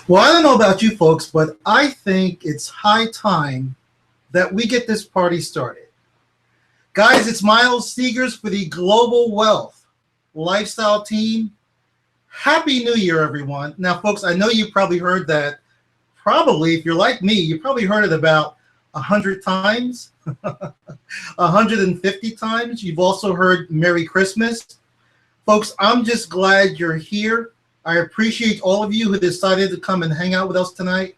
Well, I don't know about you folks, but I think it's high time that we get this party started. Guys, it's Miles Seegers for the Global Wealth Lifestyle Team. Happy New Year, everyone. Now, folks, I know you probably heard that. Probably, if you're like me, you probably heard it about 100 times, 150 times. You've also heard Merry Christmas. Folks, I'm just glad you're here. I appreciate all of you who decided to come and hang out with us tonight.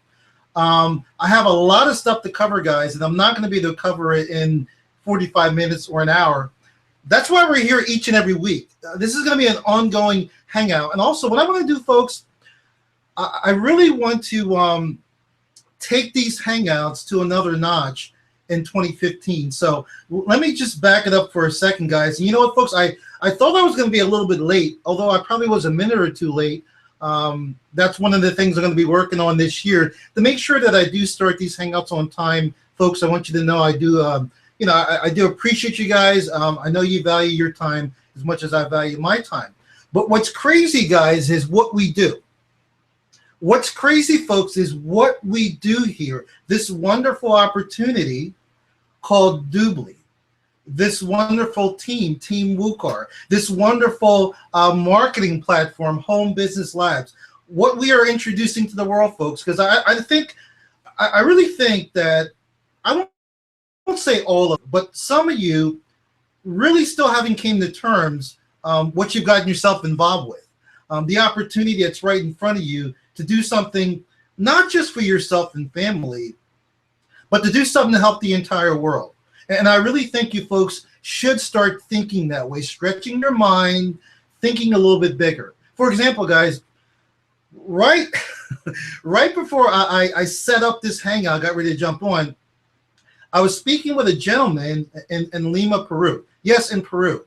I have a lot of stuff to cover, guys, and I'm not going to be able to cover it in 45 minutes or an hour. That's why we're here each and every week. This is going to be an ongoing hangout. And also, what I want to do, folks, I really want to take these hangouts to another notch in 2015. So let me just back it up for a second, guys. And you know what, folks? I thought I was going to be a little bit late, although I probably was a minute or two late. That's one of the things I'm going to be working on this year to make sure that I do start these hangouts on time. Folks, I want you to know I do, I do appreciate you guys. I know you value your time as much as I value my time. But what's crazy, guys, is what we do. What's crazy, folks, is what we do here. This wonderful opportunity called Doobly. This wonderful team, Team WooCar, this wonderful marketing platform, Home Business Labs, what we are introducing to the world, folks, because I really think that, I won't say all of it, but some of you really still haven't came to terms what you've gotten yourself involved with. The opportunity that's right in front of you to do something, not just for yourself and family, but to do something to help the entire world. And I really think you folks should start thinking that way, stretching your mind, thinking a little bit bigger. For example, guys, right before I set up this hangout, got ready to jump on, I was speaking with a gentleman in Lima, Peru. Yes, in Peru.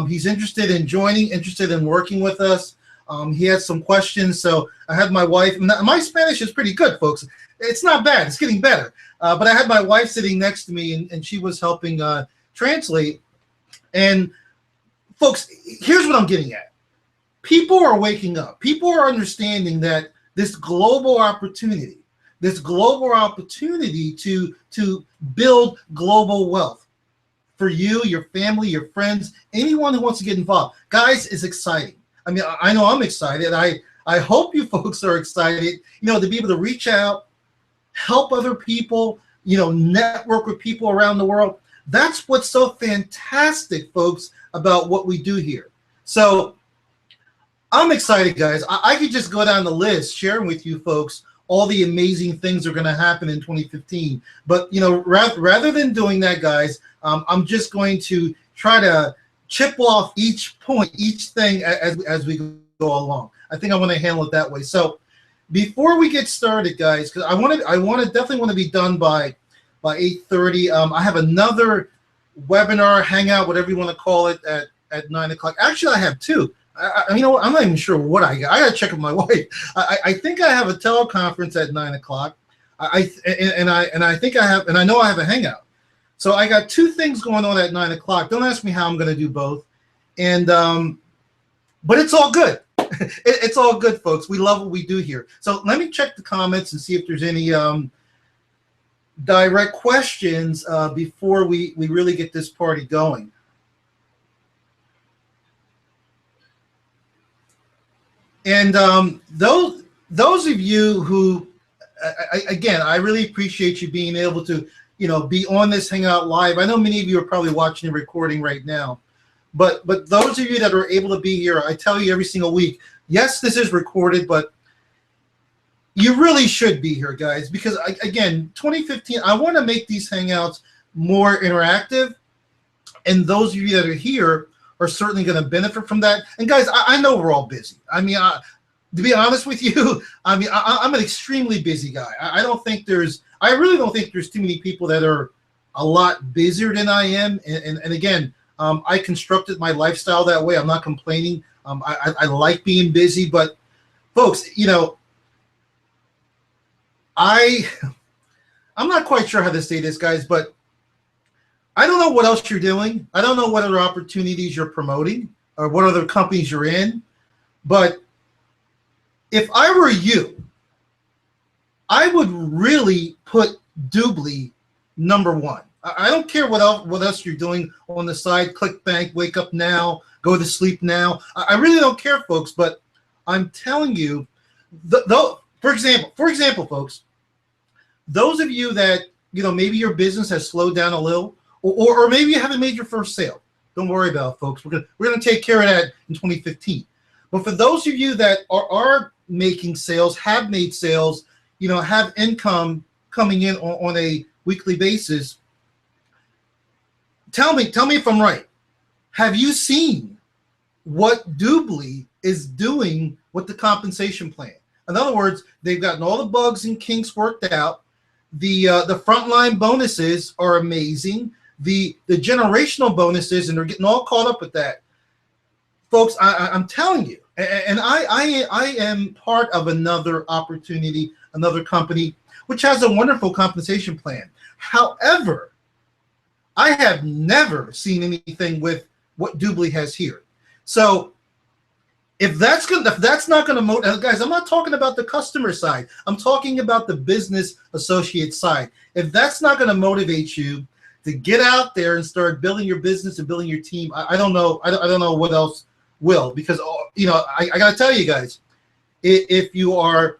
He's interested in joining, interested in working with us. He had some questions, so I had my wife. My Spanish is pretty good, folks. It's not bad. It's getting better. But I had my wife sitting next to me, and she was helping translate. And, folks, here's what I'm getting at. People are waking up. People are understanding that this global opportunity to build global wealth for you, your family, your friends, anyone who wants to get involved, guys, is exciting. I mean, I know I'm excited. I hope you folks are excited, to be able to reach out, help other people, network with people around the world. That's what's so fantastic, folks, about what we do here. So I'm excited, guys. I could just go down the list sharing with you folks all the amazing things that are going to happen in 2015. But, rather than doing that, guys, I'm just going to try to chip off each point, each thing as we go along. I think I want to handle it that way. So before we get started, guys, because I definitely want to be done by 8:30. I have another webinar, hangout, whatever you want to call it, at 9 o'clock. Actually, I have two. I'm not even sure what I got. I got to check with my wife. I think I have a teleconference at 9 o'clock. I think I have, and I know I have a hangout. So I got two things going on at 9 o'clock. Don't ask me how I'm going to do both. And but it's all good. It's all good, folks. We love what we do here. So let me check the comments and see if there's any direct questions before we really get this party going. And those of you who, again, I really appreciate you being able to, be on this Hangout Live. I know many of you are probably watching the recording right now, but those of you that are able to be here, I tell you every single week, yes, this is recorded, but you really should be here, guys, because, again, 2015, I want to make these Hangouts more interactive, and those of you that are here are certainly going to benefit from that. And, guys, I know we're all busy. I mean, to be honest with you, I'm an extremely busy guy. I really don't think there's too many people that are a lot busier than I am. And again, I constructed my lifestyle that way. I'm not complaining. I like being busy, but folks, I'm not quite sure how to say this, guys, but I don't know what else you're doing. I don't know what other opportunities you're promoting or what other companies you're in. But if I were you, I would really put Doobly number one. I don't care what else you're doing on the side. ClickBank, Wake Up Now, Go to Sleep Now. I really don't care, folks. But I'm telling you, for example, folks, those of you that maybe your business has slowed down a little, or maybe you haven't made your first sale. Don't worry about it, folks. We're gonna take care of that in 2015. But for those of you that are making sales, have made sales, have income coming in on a weekly basis, tell me if I'm right. Have you seen what Doobly is doing with the compensation plan? In other words, they've gotten all the bugs and kinks worked out. The frontline bonuses are amazing. The generational bonuses, and they're getting all caught up with that. Folks, I'm telling you, and I am part of another opportunity, another company, which has a wonderful compensation plan. However, I have never seen anything with what Doobly has here. So if that's not going to motivate, guys, I'm not talking about the customer side. I'm talking about the business associate side. If that's not going to motivate you to get out there and start building your business and building your team, I don't know. I don't know what else will, because I got to tell you guys, if you are,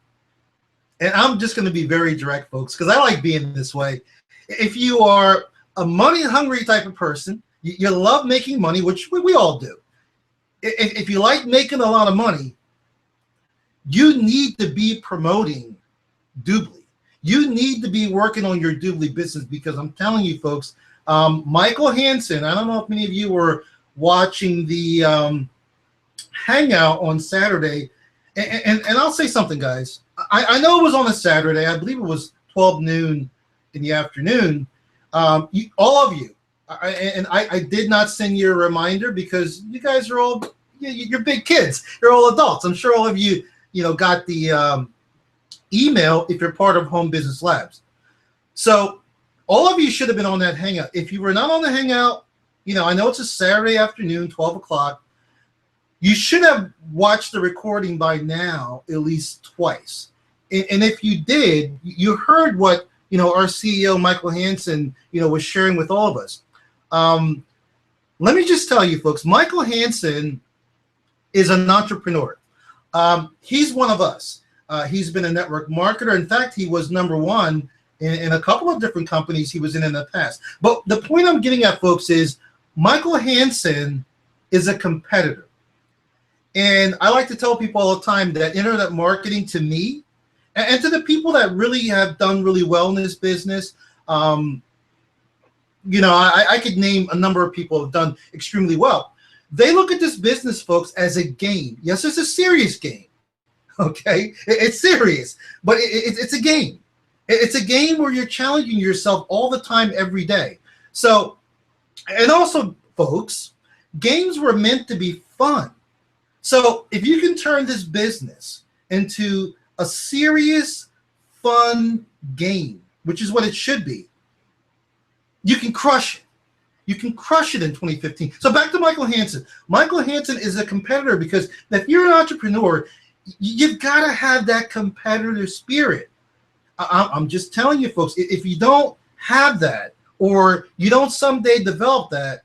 and I'm just going to be very direct, folks, because I like being this way. If you are a money hungry type of person, you love making money, which we all do. If you like making a lot of money, you need to be promoting Doobly. You need to be working on your Doobly business, because I'm telling you, folks, Michael Hansen, I don't know if many of you were watching the Hangout on Saturday, and I'll say something, guys. I know it was on a Saturday. I believe it was 12 noon in the afternoon. All of you, I did not send you a reminder because you guys are all, you're big kids. You're all adults. I'm sure all of you, got the email if you're part of Home Business Labs. So all of you should have been on that Hangout. If you were not on the Hangout, I know it's a Saturday afternoon, 12 o'clock. You should have watched the recording by now at least twice. And if you did, you heard what our CEO, Michael Hansen, was sharing with all of us. Let me just tell you, folks, Michael Hansen is an entrepreneur. He's one of us. He's been a network marketer. In fact, he was number one in a couple of different companies he was in the past. But the point I'm getting at, folks, is Michael Hansen is a competitor. And I like to tell people all the time that internet marketing, to me, and to the people that really have done really well in this business, I could name a number of people who have done extremely well. They look at this business, folks, as a game. Yes, it's a serious game. Okay, it's serious, but it's a game. It's a game where you're challenging yourself all the time, every day. So, and also, folks, games were meant to be fun. So if you can turn this business into a serious, fun game, which is what it should be, you can crush it. You can crush it in 2015. So back to Michael Hansen. Michael Hansen is a competitor because if you're an entrepreneur, you've got to have that competitor spirit. I'm just telling you, folks, if you don't have that, or you don't someday develop that,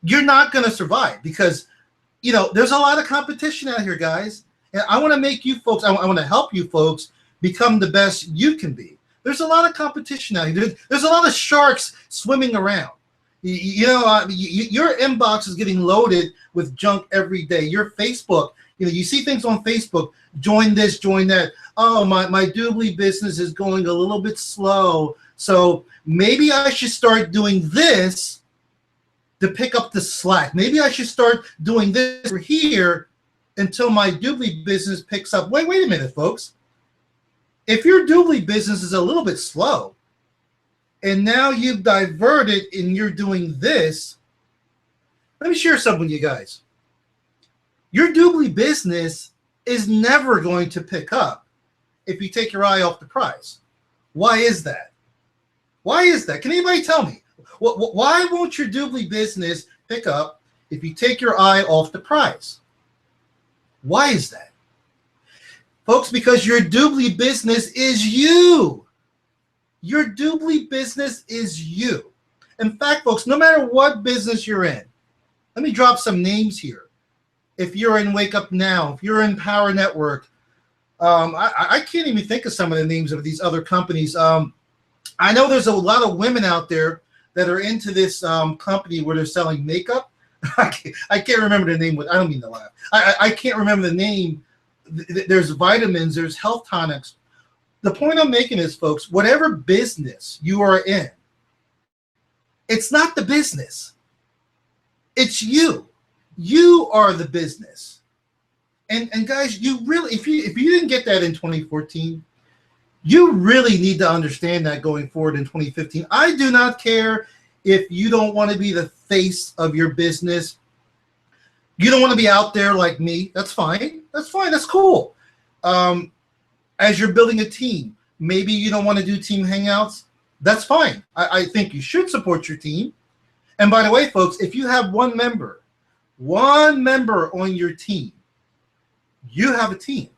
you're not going to survive, because there's a lot of competition out here, guys. And I want to make you folks, I want to help you folks become the best you can be. There's a lot of competition out here. There's a lot of sharks swimming around. Your inbox is getting loaded with junk every day. Your Facebook, you see things on Facebook, join this, join that. Oh, my Doobly business is going a little bit slow, so maybe I should start doing this to pick up the slack. Maybe I should start doing this over here until my Doobly business picks up. Wait a minute, folks. If your Doobly business is a little bit slow, and now you've diverted and you're doing this, let me share something with you guys. Your Doobly business is never going to pick up if you take your eye off the prize. Why is that? Why is that? Can anybody tell me? Why won't your Doobly business pick up if you take your eye off the prize? Why is that? Folks, because your doobly business is you. Your doobly business is you. In fact, folks, no matter what business you're in, let me drop some names here. If you're in Wake Up Now, if you're in Power Network, I can't even think of some of the names of these other companies. I know there's a lot of women out there that are into this company where they're selling makeup. I can't remember the name. I don't mean to laugh. I can't remember the name. There's vitamins, there's health tonics. The point I'm making is, folks, whatever business you are in, it's not the business. It's you. You are the business. And guys, you really, if you didn't get that in 2014, you really need to understand that going forward in 2015. I do not care if you don't want to be the face of your business. You don't want to be out there like me. That's fine. That's fine. That's cool. As you're building a team, maybe you don't want to do team hangouts. That's fine. I think you should support your team. And by the way, folks, if you have one member on your team, you have a team.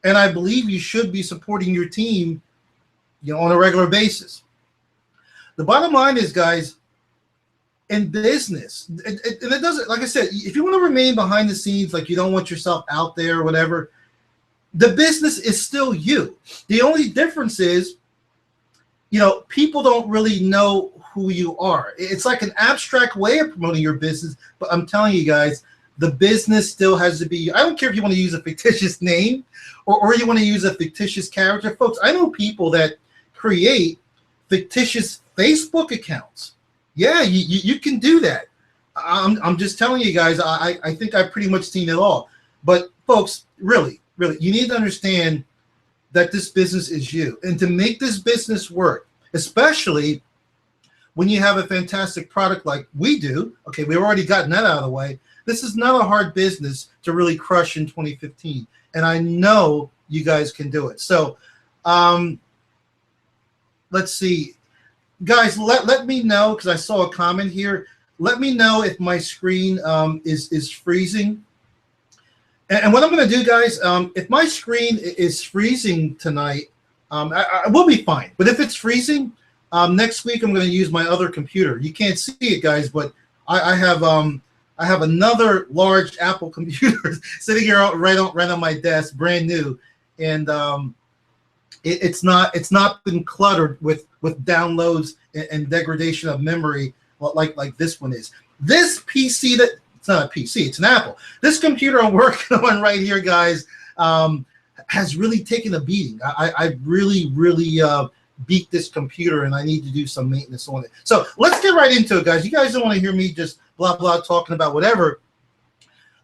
And I believe you should be supporting your team, on a regular basis. The bottom line is, guys, in business, and it doesn't, like I said, if you want to remain behind the scenes, like you don't want yourself out there or whatever, the business is still you. The only difference is, people don't really know who you are. It's like an abstract way of promoting your business, but I'm telling you guys, the business still has to be. I don't care if you want to use a fictitious name or you want to use a fictitious character. Folks, I know people that create fictitious Facebook accounts. Yeah, you can do that. I'm just telling you guys, I think I've pretty much seen it all. But folks, really, you need to understand that this business is you. And to make this business work, especially when you have a fantastic product like we do, okay, we've already gotten that out of the way. This is not a hard business to really crush in 2015. And I know you guys can do it. So let's see. Guys, let me know, because I saw a comment here. Let me know if my screen is freezing. And what I'm going to do, guys, if my screen is freezing tonight, I will be fine. But if it's freezing, next week I'm going to use my other computer. You can't see it, guys, but I have another large Apple computer sitting here right on my desk, brand new, and it's not been cluttered with downloads and degradation of memory like this one is. This PC it's not a PC, it's an Apple. This computer I'm working on right here, guys, has really taken a beating. I really beat this computer, and I need to do some maintenance on it. So let's get right into it, guys. You guys don't want to hear me just blah blah talking about whatever.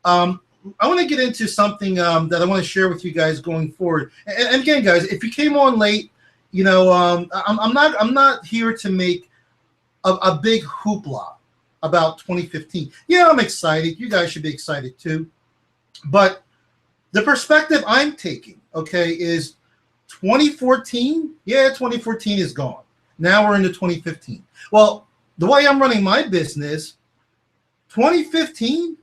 I want to get into something that I want to share with you guys going forward. And again, guys, if you came on late, I'm not here to make a big hoopla about 2015. Yeah, I'm excited. You guys should be excited too. But the perspective I'm taking, okay, is 2014. Yeah, 2014 is gone. Now we're into 2015. Well, the way I'm running my business, 2015,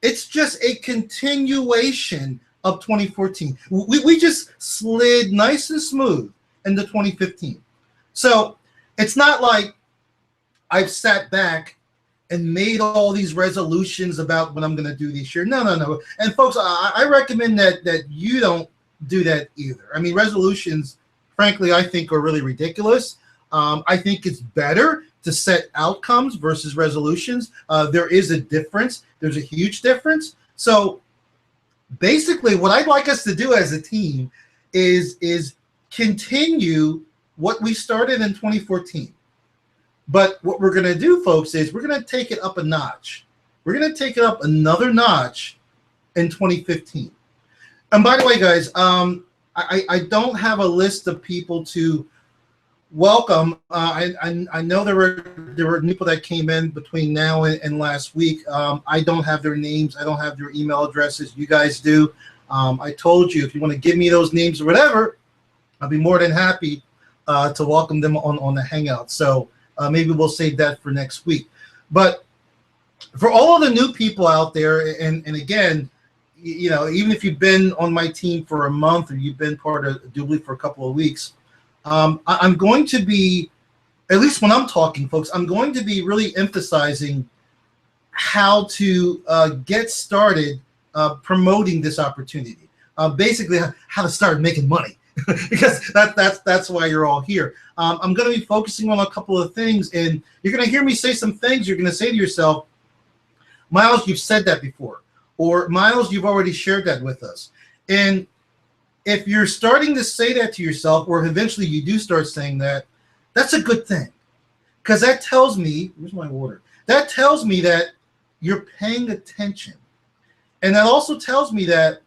it's just a continuation of 2014. We just slid nice and smooth into 2015. So it's not like I've sat back and made all these resolutions about what I'm going to do this year. No. And folks, I recommend that you don't do that either. I mean, resolutions, frankly, I think are really ridiculous. I think it's better to set outcomes versus resolutions. There is a difference. There's a huge difference. So basically what I'd like us to do as a team is continue what we started in 2014. But what we're going to do, folks, is we're going to take it up a notch. We're going to take it up another notch in 2015. And by the way, guys, I don't have a list of people to welcome. I know there were people that came in between now and last week. I don't have their names. I don't have their email addresses. You guys do. I told you, if you want to give me those names or whatever, I'll be more than happy to welcome them on the Hangout. So maybe we'll save that for next week. But for all of the new people out there, and again, you know, even if you've been on my team for a month or you've been part of Doobly for a couple of weeks, I'm going to be, at least when I'm talking, folks, I'm going to be really emphasizing how to get started promoting this opportunity. Basically, how to start making money, because that's why you're all here. I'm going to be focusing on a couple of things, and you're going to hear me say some things. You're going to say to yourself, Miles, you've said that before, or Miles, you've already shared that with us. And if you're starting to say that to yourself, or eventually you do start saying that, that's a good thing, because that tells me, where's my water? That tells me that you're paying attention. And that also tells me that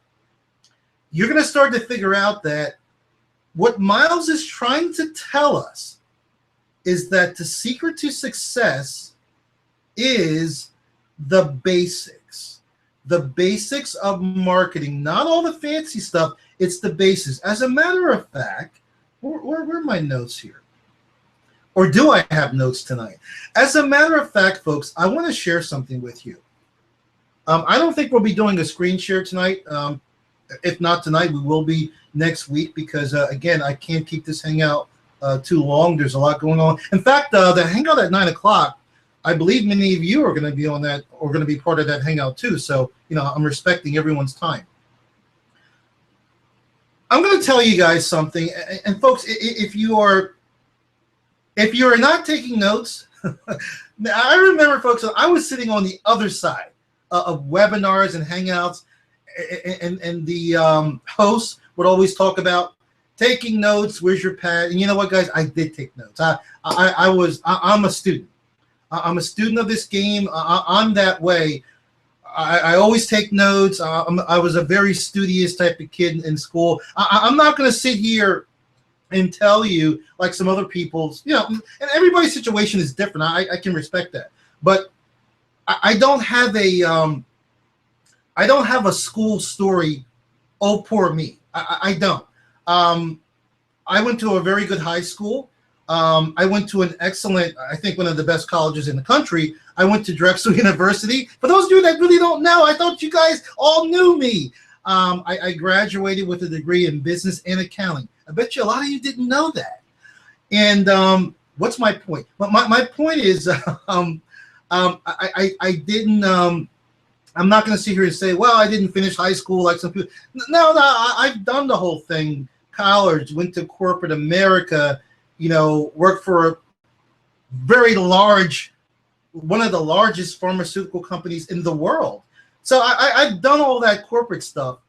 you're going to start to figure out that what Miles is trying to tell us is that the secret to success is the basics of marketing, not all the fancy stuff. It's the basics. As a matter of fact, where are my notes here? Or do I have notes tonight? As a matter of fact, folks, I want to share something with you. I don't think we'll be doing a screen share tonight. If not tonight, we will be next week, because, again, I can't keep this Hangout too long. There's a lot going on. In fact, the Hangout at 9 o'clock, I believe many of you are going to be on that, or going to be part of that Hangout too. So, you know, I'm respecting everyone's time. I'm going to tell you guys something. And folks, if you are not taking notes, I remember, folks, I was sitting on the other side of webinars and Hangouts, and the hosts would always talk about taking notes. Where's your pad? And you know what, guys? I did take notes. I'm a student. I'm a student of this game. I'm that way. I always take notes. I was a very studious type of kid in school. I'm not going to sit here and tell you like some other people's, you know, and everybody's situation is different. I can respect that, but I don't have a school story. Oh, poor me. I don't. I went to a very good high school. I went to an excellent, I think one of the best colleges in the country. I went to Drexel University. For those of you that really don't know, I thought you guys all knew me. I graduated with a degree in business and accounting. I bet you a lot of you didn't know that. And what's my point? My point is, I didn't. I'm not going to sit here and say, well, I didn't finish high school like some people. No, I've done the whole thing. College, went to corporate America, you know, worked for a very large, one of the largest pharmaceutical companies in the world. So I've done all that corporate stuff.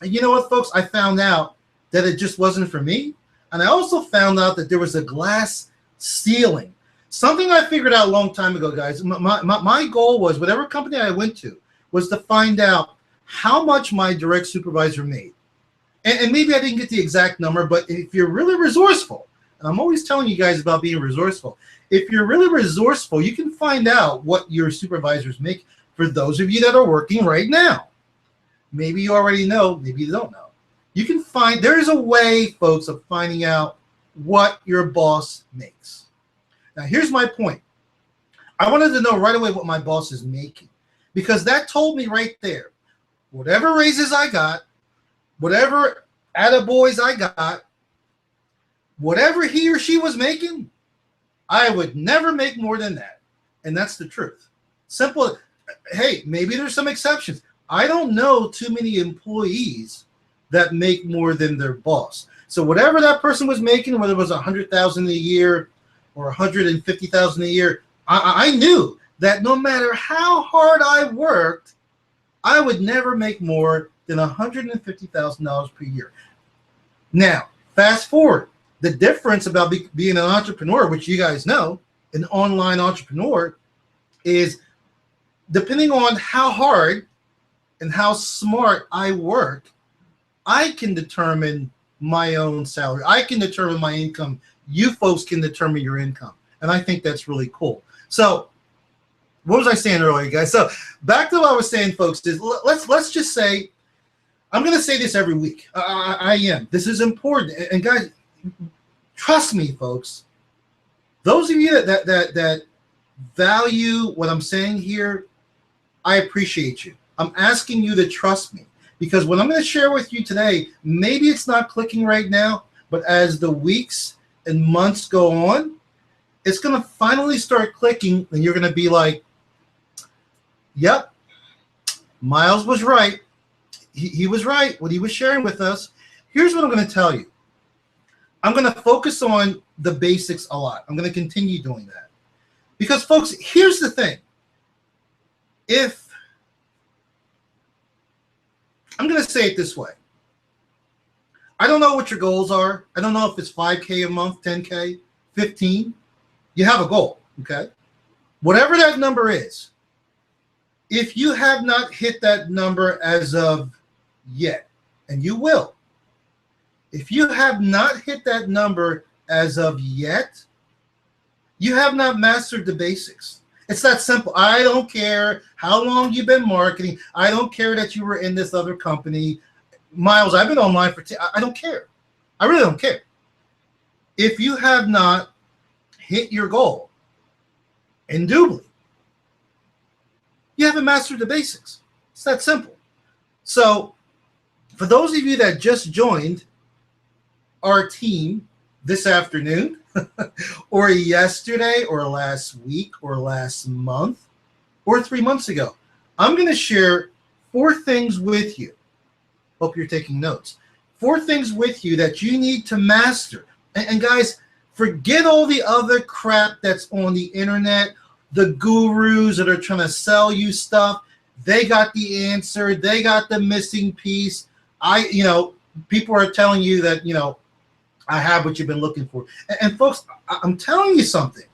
And you know what, folks? I found out that it just wasn't for me. And I also found out that there was a glass ceiling. Something I figured out a long time ago, guys. My goal was, whatever company I went to, was to find out how much my direct supervisor made. And maybe I didn't get the exact number, but if you're really resourceful, and I'm always telling you guys about being resourceful, if you're really resourceful, you can find out what your supervisors make. For those of you that are working right now, maybe you already know, maybe you don't know. You can find, there's a way, folks, of finding out what your boss makes. Now, here's my point. I wanted to know right away what my boss is making, because that told me right there, whatever raises I got, whatever attaboys I got, whatever he or she was making, I would never make more than that. And that's the truth. Simple. Hey, maybe there's some exceptions. I don't know too many employees that make more than their boss. So whatever that person was making, whether it was $100,000 a year or $150,000 a year, I knew that no matter how hard I worked, I would never make more than $150,000 per year. Now, fast forward. The difference about being an entrepreneur, which you guys know, an online entrepreneur, is depending on how hard and how smart I work, I can determine my own salary. I can determine my income. You folks can determine your income. And I think that's really cool. So what was I saying earlier, guys? So back to what I was saying, folks, is let's just say, I'm going to say this every week. I am. This is important. And guys, trust me, folks. Those of you that value what I'm saying here, I appreciate you. I'm asking you to trust me, because what I'm going to share with you today, maybe it's not clicking right now, but as the weeks and months go on, it's going to finally start clicking, and you're going to be like, yep, Miles was right. He was right what he was sharing with us. Here's what I'm going to tell you. I'm going to focus on the basics a lot. I'm going to continue doing that. Because, folks, here's the thing. If, I'm going to say it this way. I don't know what your goals are. I don't know if it's 5K a month, 10K, 15. You have a goal, okay? Whatever that number is, if you have not hit that number as of yet, and you will, if you have not hit that number as of yet, you have not mastered the basics. It's that simple. I don't care how long you've been marketing. I don't care that you were in this other company. Miles, I've been online for I don't care. I really don't care. If you have not hit your goal, indubitably, you haven't mastered the basics. It's that simple. So, for those of you that just joined our team this afternoon, or yesterday, or last week, or last month, or 3 months ago, I'm going to share 4 things with you. Hope you're taking notes. 4 things with you that you need to master. And guys, forget all the other crap that's on the internet, the gurus that are trying to sell you stuff. They got the answer. They got the missing piece. People are telling you that, I have what you've been looking for. And folks, I'm telling you something.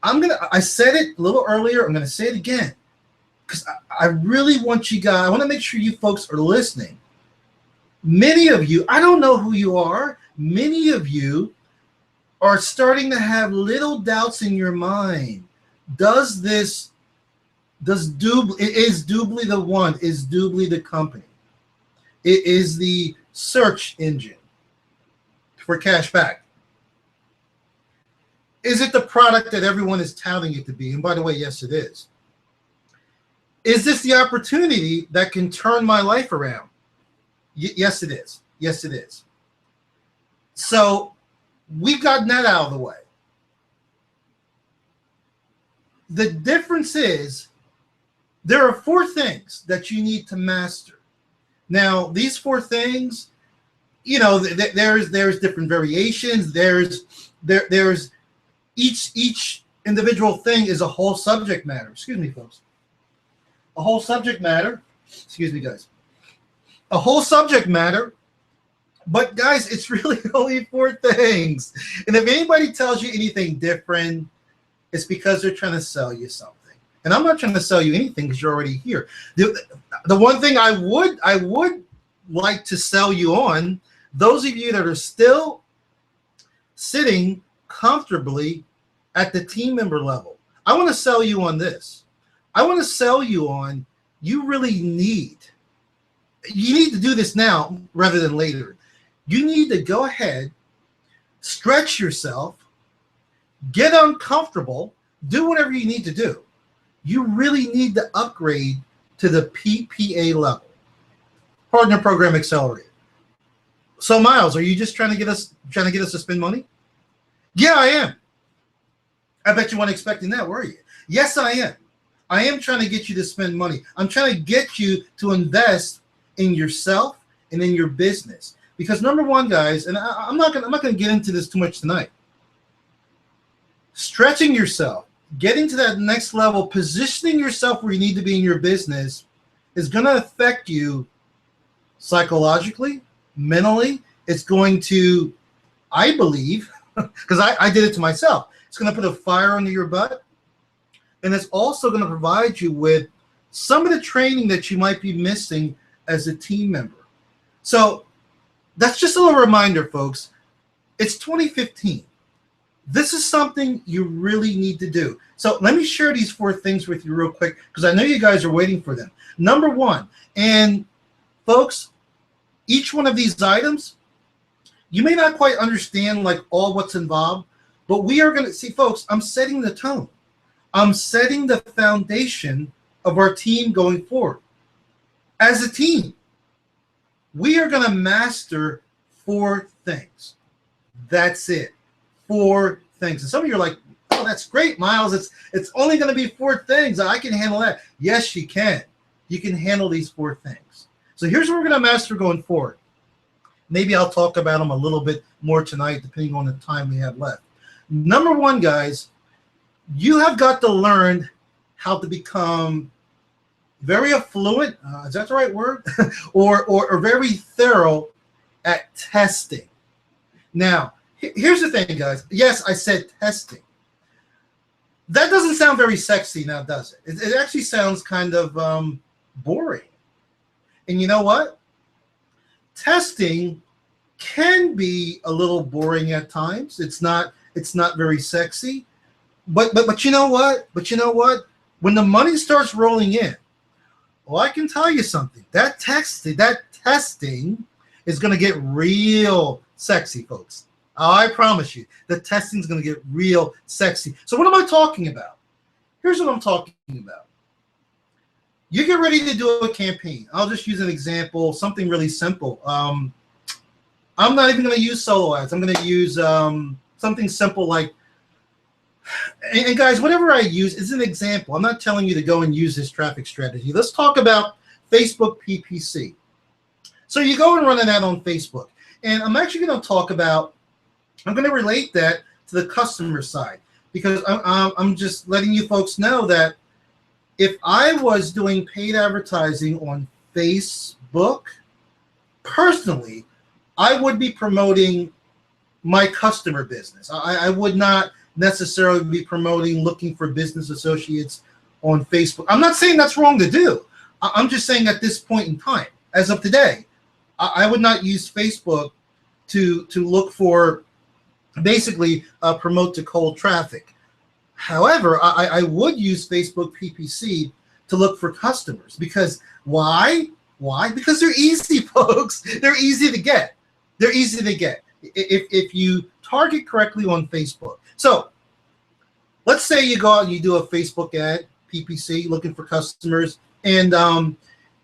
I said it a little earlier. I'm going to say it again, because I really want you guys, I want to make sure you folks are listening. Many of you, I don't know who you are. Many of you are starting to have little doubts in your mind. Is Doobly the one? Is Doobly the company? It is the search engine for cash back. Is it the product that everyone is touting it to be? And by the way, yes, it is. Is this the opportunity that can turn my life around? Yes, it is. Yes, it is. So we've gotten that out of the way. The difference is there are 4 things that you need to master. Now, these 4 things, there's different variations. There's each individual thing is a whole subject matter. Excuse me, folks. A whole subject matter. Excuse me, guys. A whole subject matter. But guys, it's really only 4 things. And if anybody tells you anything different, it's because they're trying to sell you something. And I'm not trying to sell you anything because you're already here. The one thing I would like to sell you on, those of you that are still sitting comfortably at the team member level, I want to sell you on this. I want to sell you on you need to do this now rather than later. You need to go ahead, stretch yourself, get uncomfortable, do whatever you need to do. You really need to upgrade to the PPA level, Partner Program Accelerator. So, Miles, are you just trying to get us to spend money? Yeah, I am. I bet you weren't expecting that, were you? Yes, I am. I am trying to get you to spend money. I'm trying to get you to invest in yourself and in your business. Because number one, guys, and I'm not gonna get into this too much tonight. Stretching yourself, getting to that next level, positioning yourself where you need to be in your business is going to affect you psychologically, mentally. It's going to, I believe, because I did it to myself, it's going to put a fire under your butt. And it's also going to provide you with some of the training that you might be missing as a team member. So that's just a little reminder, folks. It's 2015. This is something you really need to do. So let me share these 4 things with you real quick, because I know you guys are waiting for them. Number 1, and folks, each one of these items, you may not quite understand like all what's involved, but we are going to see, folks, I'm setting the tone. I'm setting the foundation of our team going forward. As a team, we are going to master 4 things. That's it. 4 things. And some of you are like, oh, that's great, Miles. It's only going to be 4 things. I can handle that. Yes, you can. You can handle these 4 things. So here's what we're going to master going forward. Maybe I'll talk about them a little bit more tonight, depending on the time we have left. Number 1, guys, you have got to learn how to become very affluent, is that the right word? or very thorough at testing. Now, here's the thing, guys. Yes, I said testing. That doesn't sound very sexy now, does it? It actually sounds kind of boring. And you know what? Testing can be a little boring at times. It's not very sexy. But you know what? When the money starts rolling in, well, I can tell you something. That testing is going to get real sexy, folks. I promise you, the testing is going to get real sexy. So what am I talking about? Here's what I'm talking about. You get ready to do a campaign. I'll just use an example, something really simple. I'm not even going to use solo ads. I'm going to use something simple like, and guys, whatever I use is an example. I'm not telling you to go and use this traffic strategy. Let's talk about Facebook PPC. So you go and run an ad on Facebook. And I'm actually going to talk about, I'm going to relate that to the customer side, because I'm just letting you folks know that if I was doing paid advertising on Facebook, personally, I would be promoting my customer business. I would not necessarily be promoting looking for business associates on Facebook. I'm not saying that's wrong to do. I'm just saying at this point in time, as of today, I would not use Facebook to look for, basically promote to cold traffic. However, I would use Facebook PPC to look for customers. Because why? Because they're easy, folks. They're easy to get. They're easy to get if you target correctly on Facebook. So let's say you go out and you do a Facebook ad, PPC, looking for customers, and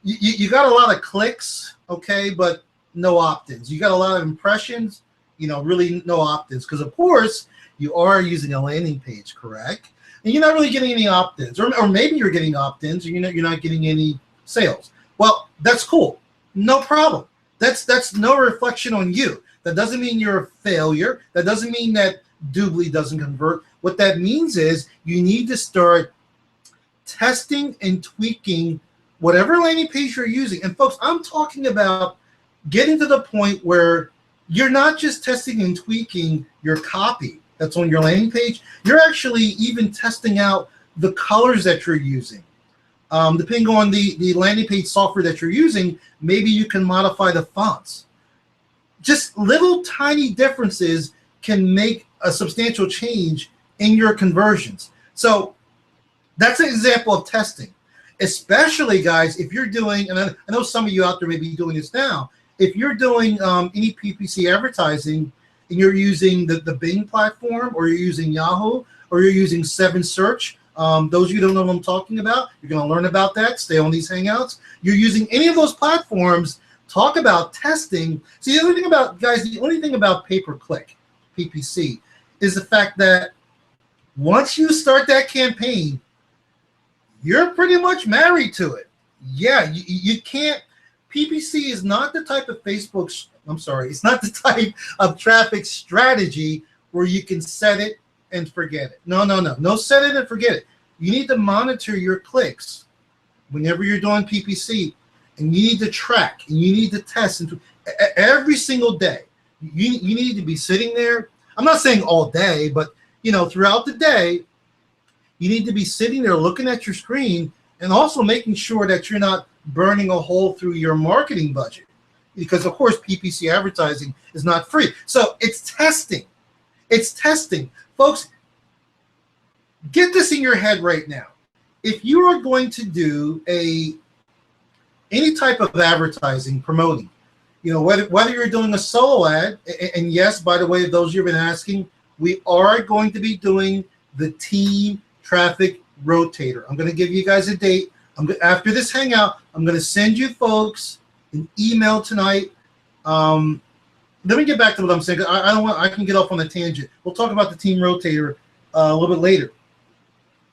you got a lot of clicks, okay, but no opt-ins. You got a lot of impressions, really no opt-ins, because of course you are using a landing page, correct? And you're not really getting any opt-ins, or maybe you're getting opt-ins, and you're not getting any sales. Well, that's cool, no problem. That's no reflection on you. That doesn't mean you're a failure. That doesn't mean that Doobly doesn't convert. What that means is you need to start testing and tweaking whatever landing page you're using. And folks, I'm talking about getting to the point where you're not just testing and tweaking your copy that's on your landing page. You're actually even testing out the colors that you're using. Depending on the landing page software that you're using, maybe you can modify the fonts. Just little tiny differences can make a substantial change in your conversions. So that's an example of testing, especially, guys, if you're doing, and I know some of you out there may be doing this now, if you're doing any PPC advertising and you're using the Bing platform, or you're using Yahoo, or you're using 7 Search, those of you who don't know what I'm talking about, you're going to learn about that. Stay on these Hangouts. You're using any of those platforms, talk about testing. See, the only thing about, guys, the only thing about pay-per-click PPC is the fact that once you start that campaign, you're pretty much married to it. Yeah, you can't. PPC is not the type of it's not the type of traffic strategy where you can set it and forget it. No, set it and forget it. You need to monitor your clicks whenever you're doing PPC, and you need to track, and you need to test every single day. You need to be sitting there. I'm not saying all day, but throughout the day, you need to be sitting there looking at your screen, and also making sure that you're not burning a hole through your marketing budget, because of course PPC advertising is not free. So it's testing. Folks, get this in your head right now. If you are going to do any type of advertising, promoting, whether you're doing a solo ad, and yes, by the way, those you've been asking, we are going to be doing the team traffic rotator. I'm going to give you guys a date After this hangout, I'm going to send you folks an email tonight. Let me get back to what I'm saying. I don't want. I can get off on a tangent. We'll talk about the team rotator a little bit later.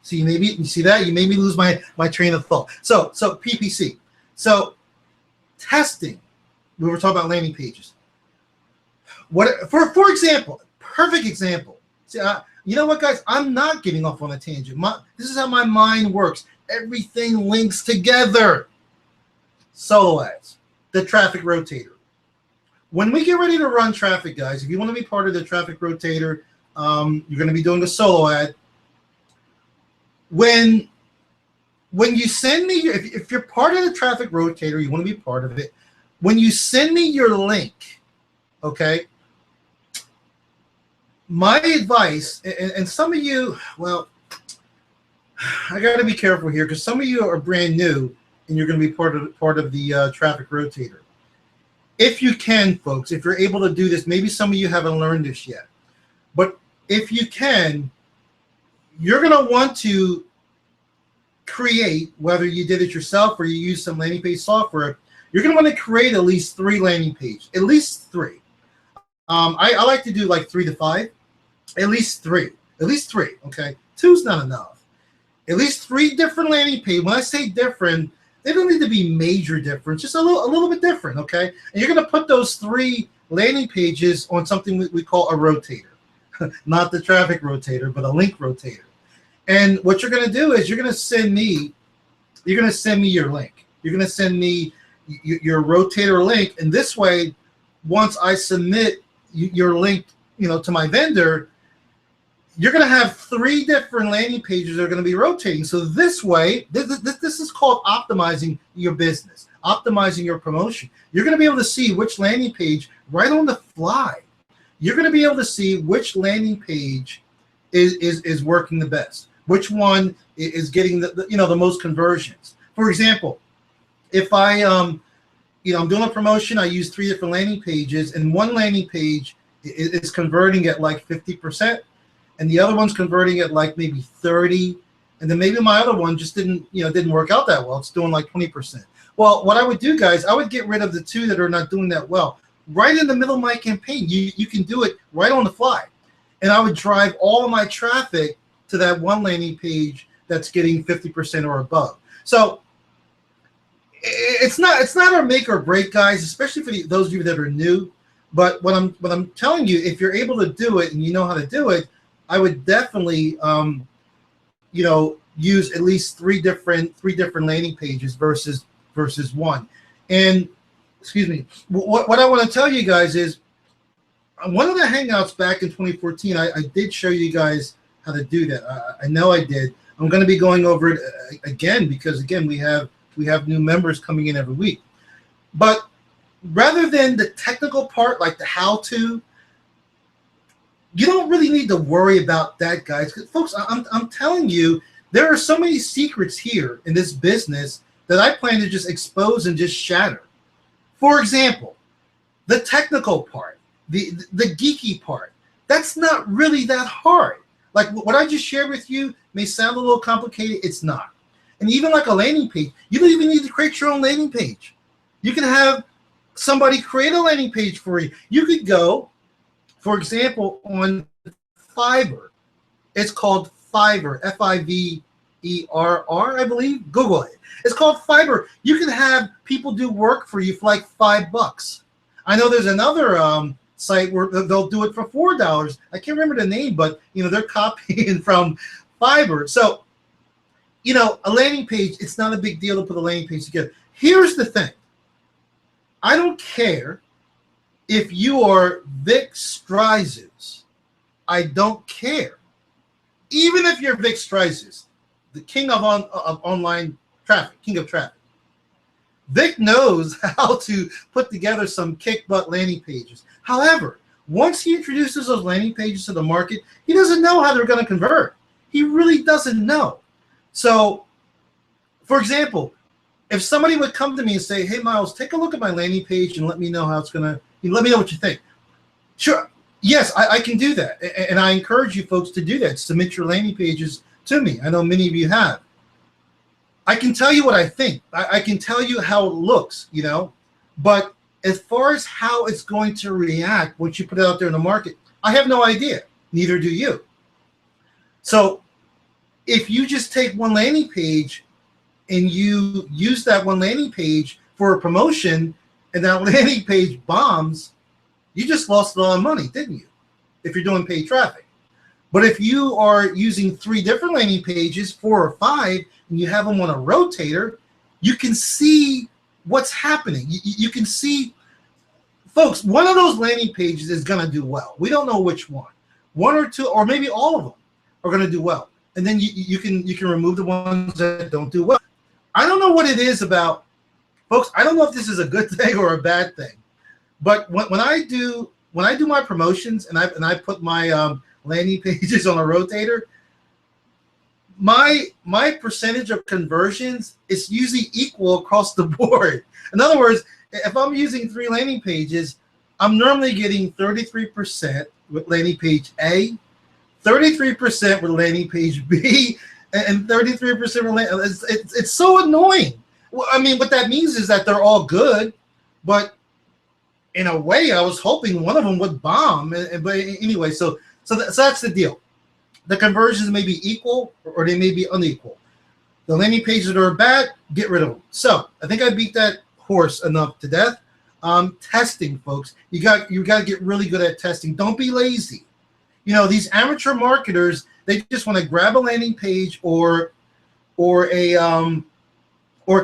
So you see that you made me lose my train of thought. So PPC. So testing. We were talking about landing pages. What for example, perfect example. See, you know what, guys? I'm not getting off on a tangent. This is how my mind works. Everything links together. Solo ads, the traffic rotator. When we get ready to run traffic, guys, if you want to be part of the traffic rotator, you're going to be doing a solo ad. When you send me, if you're part of the traffic rotator, you want to be part of it. When you send me your link, okay, my advice, and some of you, well, I got to be careful here because some of you are brand new and you're going to be part of the traffic rotator. If you can, folks, if you're able to do this, maybe some of you haven't learned this yet, but if you can, you're going to want to create, whether you did it yourself or you use some landing page software, you're going to want to create at least 3 landing pages, at least 3. I like to do like 3 to 5, at least 3, okay? 2's not enough. At least 3 different landing pages. When I say different, they don't need to be major different, just a little bit different, okay? And you're going to put those 3 landing pages on something we call a rotator. Not the traffic rotator, but a link rotator. And what you're going to do is you're going to send me your link. You're going to send me your rotator link. And this way, once I submit your link, to my vendor, you're going to have 3 different landing pages that are going to be rotating. So this way, this is called optimizing your business, optimizing your promotion. You're going to be able to see which landing page right on the fly. You're going to be able to see which landing page is working the best, which one is getting the most conversions. For example, if I'm doing a promotion, I use 3 different landing pages, and one landing page is converting at like 50%, and the other one's converting at like maybe 30%, and then maybe my other one just didn't work out that well. It's doing like 20%. Well, what I would do, guys, I would get rid of the 2 that are not doing that well. Right in the middle of my campaign, you can do it right on the fly. And I would drive all of my traffic to that one landing page that's getting 50% or above. So it's not our make or break, guys, especially for those of you that are new. But what I'm telling you, if you're able to do it and you know how to do it, I would definitely use at least 3 different landing pages versus 1. And excuse me, what I want to tell you guys is one of the Hangouts back in 2014, I did show you guys how to do that. I know I did. I'm going to be going over it again because, again, we have new members coming in every week. But rather than the technical part, like the how-to, you don't really need to worry about that, guys. Folks, I'm telling you, there are so many secrets here in this business that I plan to just expose and just shatter. For example, the technical part, the geeky part, that's not really that hard. Like what I just shared with you may sound a little complicated. It's not. And even like a landing page, you don't even need to create your own landing page. You can have somebody create a landing page for you. You could go, for example, on Fiverr. It's called Fiverr, Fiverr, I believe. Google it. It's called Fiverr. You can have people do work for you for like $5. I know there's another site where they'll do it for $4. I can't remember the name, but they're copying from Fiverr. So, a landing page, it's not a big deal to put a landing page together. Here's the thing. I don't care if you are Vic Strizes. I don't care. Even if you're Vic Strizes, the king of online traffic, king of traffic. Vic knows how to put together some kick butt landing pages. However, once he introduces those landing pages to the market, he doesn't know how they're going to convert. He really doesn't know. So, for example, if somebody would come to me and say, "Hey, Miles, take a look at my landing page and let me know how it's going to, let me know what you think." Sure. Yes, I can do that. And I encourage you folks to do that. Submit your landing pages to me. I know many of you have. I can tell you what I think. I can tell you how it looks, you know, but as far as how it's going to react once you put it out there in the market, I have no idea. Neither do you. So if you just take one landing page and you use that one landing page for a promotion and that landing page bombs, you just lost a lot of money, didn't you? If you're doing paid traffic. But if you are using 3 different landing pages, 4 or 5, and you have them on a rotator, you can see what's happening. You can see, folks, one of those landing pages is going to do well. We don't know which one. 1 or 2, or maybe all of them are going to do well. And then you can remove the ones that don't do well. I don't know what it is about, folks. I don't know if this is a good thing or a bad thing. But when I do my promotions and I put my landing pages on a rotator, my percentage of conversions is usually equal across the board. In other words, if I'm using 3 landing pages, I'm normally getting 33% with landing page A, 33% with landing page B, and 33% with it's so annoying. Well, I mean, what that means is that they're all good, but in a way, I was hoping one of them would bomb. But anyway, so that's the deal. The conversions may be equal or they may be unequal. The landing pages that are bad, get rid of them. So I think I beat that horse enough to death. Testing, folks. You got to get really good at testing. Don't be lazy. You know, these amateur marketers, they just want to grab a landing page or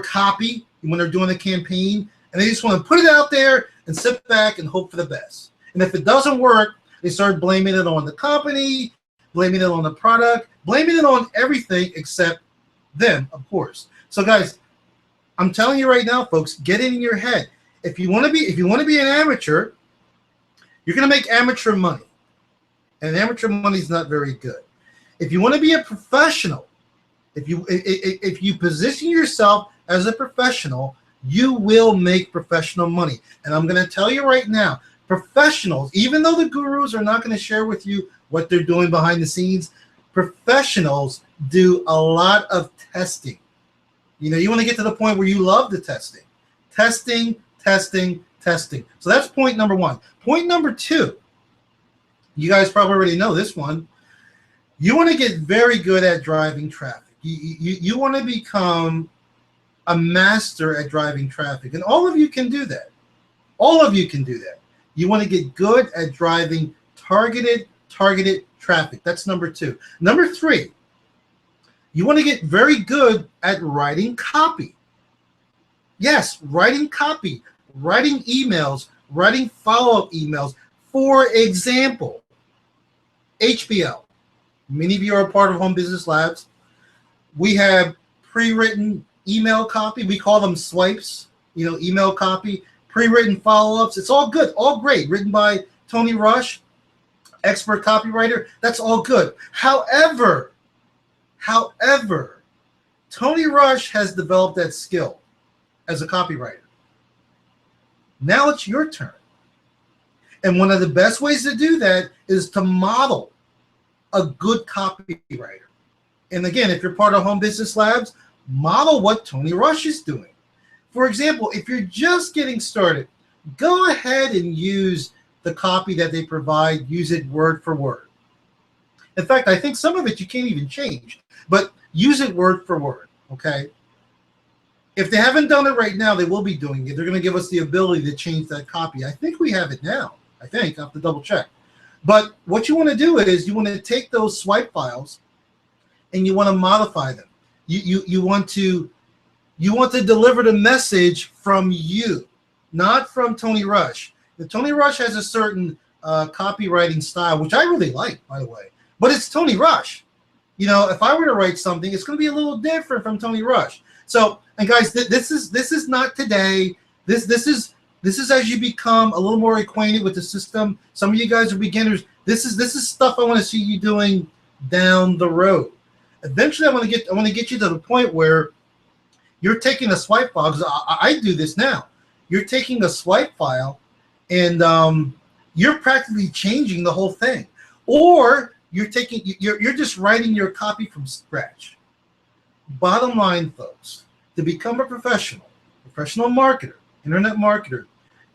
copy when they're doing a campaign, and they just want to put it out there and sit back and hope for the best. And if it doesn't work, they start blaming it on the company, blaming it on the product, blaming it on everything except them, of course. So guys, I'm telling you right now, folks, get it in your head. If you want to be an amateur, you're going to make amateur money. And amateur money is not very good. If you want to be a professional, if you position yourself as a professional, you will make professional money. And I'm going to tell you right now, professionals, even though the gurus are not going to share with you what they're doing behind the scenes, professionals do a lot of testing. You know, you want to get to the point where you love the testing. Testing, testing, testing. So that's point number 1. Point number 2, you guys probably already know this one. You want to get very good at driving traffic. You want to become a master at driving traffic. And all of you can do that. All of you can do that. You want to get good at driving targeted traffic. That's number 2. Number 3, you want to get very good at writing copy. Yes, writing copy, writing emails, writing follow-up emails. For example, HBL. Many of you are a part of Home Business Labs. We have pre-written email copy. We call them swipes, you know, email copy, pre-written follow-ups. It's all good, all great, written by Tony Rush, expert copywriter. That's all good. However, Tony Rush has developed that skill as a copywriter. Now it's your turn. And one of the best ways to do that is to model a good copywriter. And again, if you're part of Home Business Labs, model what Tony Rush is doing. For example, if you're just getting started, go ahead and use the copy that they provide. Use it word for word. In fact, I think some of it you can't even change, but use it word for word, okay? If they haven't done it right now, they will be doing it. They're going to give us the ability to change that copy. I think we have it now. I think. I'll have to double check. But what you want to do is you want to take those swipe files and you want to modify them. You want to deliver the message from you, not from Tony Rush. The Tony Rush has a certain copywriting style, which I really like, by the way. But it's Tony Rush. You know, if I were to write something, it's going to be a little different from Tony Rush. So, and guys, this is not today. This is as you become a little more acquainted with the system. Some of you guys are beginners. This is stuff I want to see you doing down the road. Eventually, I want to get you to the point where you're taking a swipe file. Because I do this now. You're taking a swipe file, and you're practically changing the whole thing, or you're just writing your copy from scratch. Bottom line, folks, to become a professional marketer, internet marketer,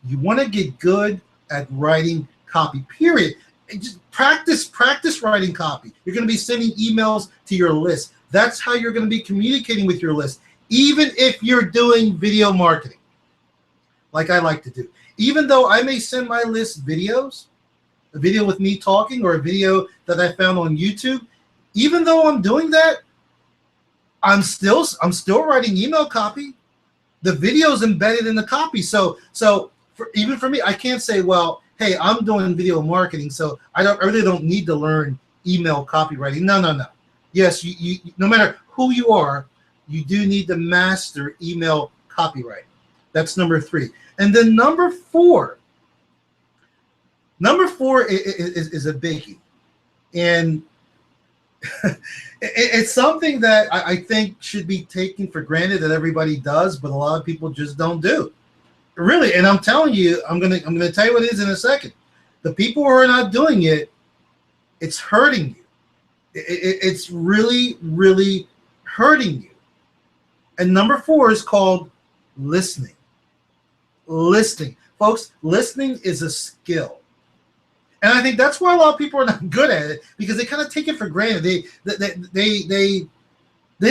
you want to get good at writing copy, period. And just practice writing copy. You're going to be sending emails to your list. That's how you're going to be communicating with your list, even if you're doing video marketing, like I like to do. Even though I may send my list videos, a video with me talking or a video that I found on YouTube, even though I'm doing that, I'm still writing email copy. The video is embedded in the copy. So even for me, I can't say, well, hey, I'm doing video marketing, so I really don't need to learn email copywriting. No. Yes, you no matter who you are, you do need to master email copywriting. That's number 3. And then number 4 is a biggie. And it's something that I think should be taken for granted that everybody does, but a lot of people just don't do. Really, and I'm telling you, I'm gonna tell you what it is in a second. The people who are not doing it, it's hurting you. It's really, really hurting you. And number 4 is called listening. Listening, folks. Listening is a skill. And I think that's why a lot of people are not good at it, because they kind of take it for granted. They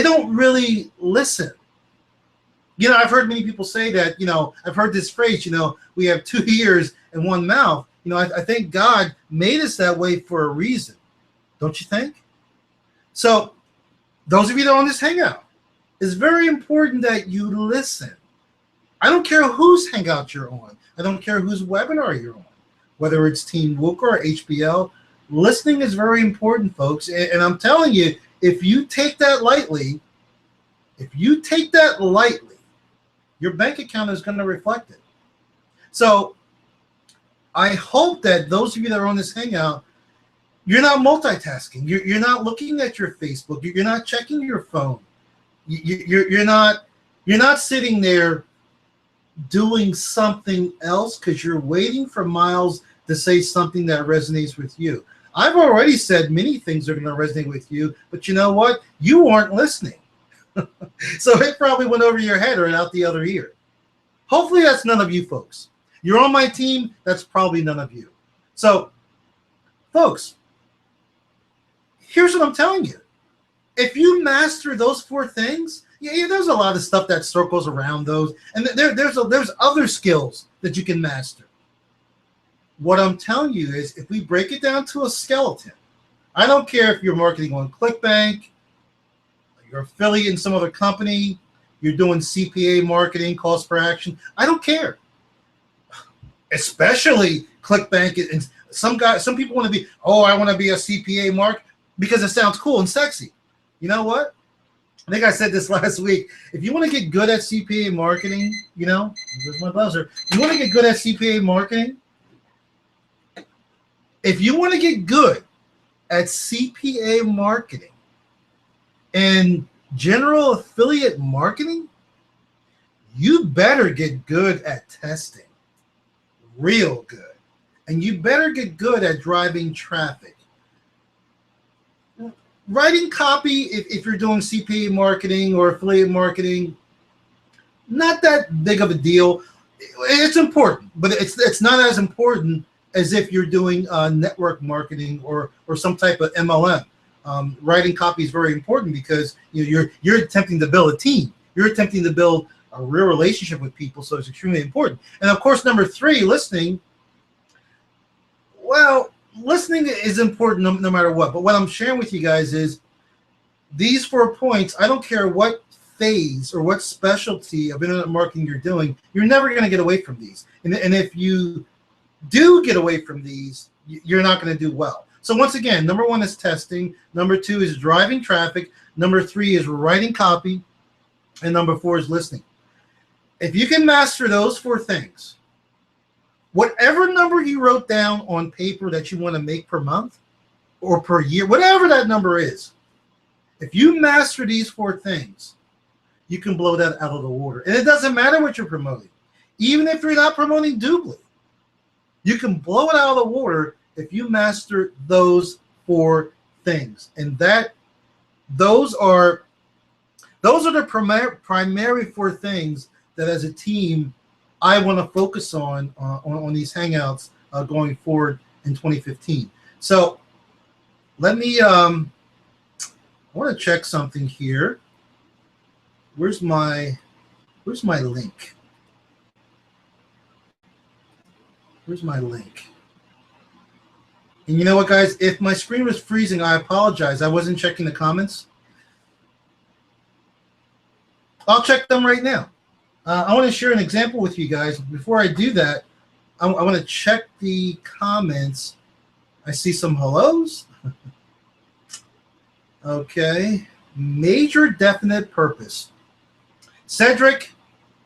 don't really listen. You know, I've heard many people say that, I've heard this phrase, we have 2 ears and 1 mouth. I think God made us that way for a reason. Don't you think? So those of you that are on this Hangout, it's very important that you listen. I don't care whose Hangout you're on. I don't care whose webinar you're on. Whether it's Team WUCA or HBL, listening is very important, folks. And I'm telling you, if you take that lightly, your bank account is going to reflect it. So I hope that those of you that are on this Hangout, you're not multitasking. You're not looking at your Facebook. You're not checking your phone. You're not sitting there doing something else because you're waiting for Miles to say something that resonates with you. I've already said many things that are going to resonate with you, but you know what? You weren't listening. So it probably went over your head or out the other ear. Hopefully that's none of you folks. You're on my team, that's probably none of you. So, folks, here's what I'm telling you. If you master those 4 things, yeah, there's a lot of stuff that circles around those, and there's other skills that you can master. What I'm telling you is, if we break it down to a skeleton, I don't care if you're marketing on ClickBank, you're affiliate in some other company, you're doing CPA marketing, cost per action. I don't care. Especially ClickBank, and some people want to be, I want to be a CPA mark because it sounds cool and sexy. You know what? I think I said this last week. If you want to get good at CPA marketing, here's my buzzer. You want to get good at CPA marketing? If you want to get good at CPA marketing and general affiliate marketing, you better get good at testing. Real good. And you better get good at driving traffic. Writing copy, if you're doing CPA marketing or affiliate marketing, not that big of a deal. It's important, but it's not as important as if you're doing network marketing or some type of MLM. Writing copy is very important because you're attempting to build a team. You're attempting to build a real relationship with people, so it's extremely important. And of course, number 3, listening. Well, listening is important no matter what. But what I'm sharing with you guys is these 4 points. I don't care what phase or what specialty of internet marketing you're doing, you're never going to get away from these. And if you do get away from these, you're not going to do well. So once again, number 1 is testing. Number 2 is driving traffic. Number 3 is writing copy. And number 4 is listening. If you can master those 4 things, whatever number you wrote down on paper that you want to make per month or per year, whatever that number is, if you master these 4 things, you can blow that out of the water. And it doesn't matter what you're promoting. Even if you're not promoting Doobly, you can blow it out of the water if you master those 4 things. And those are Those are the primary four things that as a team I want to focus on these Hangouts going forward in 2015. So let me, I want to check something here. Where's my link? Where's my link? And you know what, guys? If my screen was freezing, I apologize. I wasn't checking the comments. I'll check them right now. I want to share an example with you guys. Before I do that, I want to check the comments. I see some hellos. Okay. Major definite purpose. Cedric,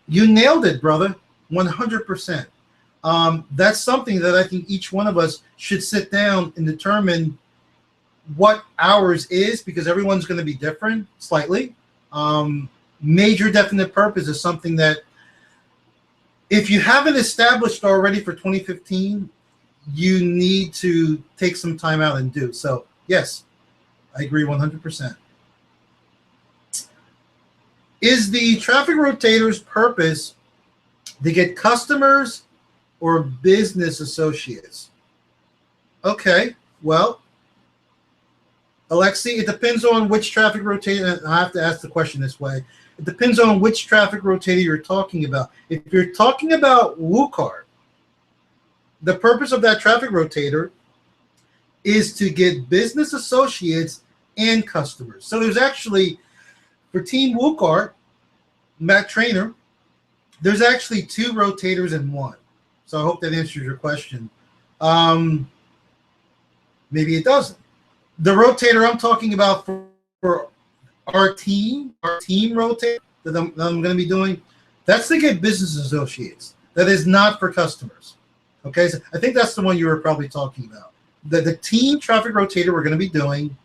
you nailed it, brother. 100%. That's something that I think each one of us should sit down and determine what ours is, because everyone's going to be different slightly. Major definite purpose is something that if you haven't established already for 2015, you need to take some time out and do. So yes, I agree 100%. Is the traffic rotator's purpose to get customers or business associates? Okay, well, Alexi, it depends on which traffic rotator. I have to ask the question this way. It depends on which traffic rotator you're talking about. If you're talking about WooCard, the purpose of that traffic rotator is to get business associates and customers. So there's actually, for Team WooCard, Matt Trainer, there's actually two rotators in one. So I hope that answers your question. Maybe it doesn't. The rotator I'm talking about for our team rotator that I'm going to be doing, that's to get business associates. That is not for customers. Okay, so I think that's the one you were probably talking about. The team traffic rotator we're going to be doing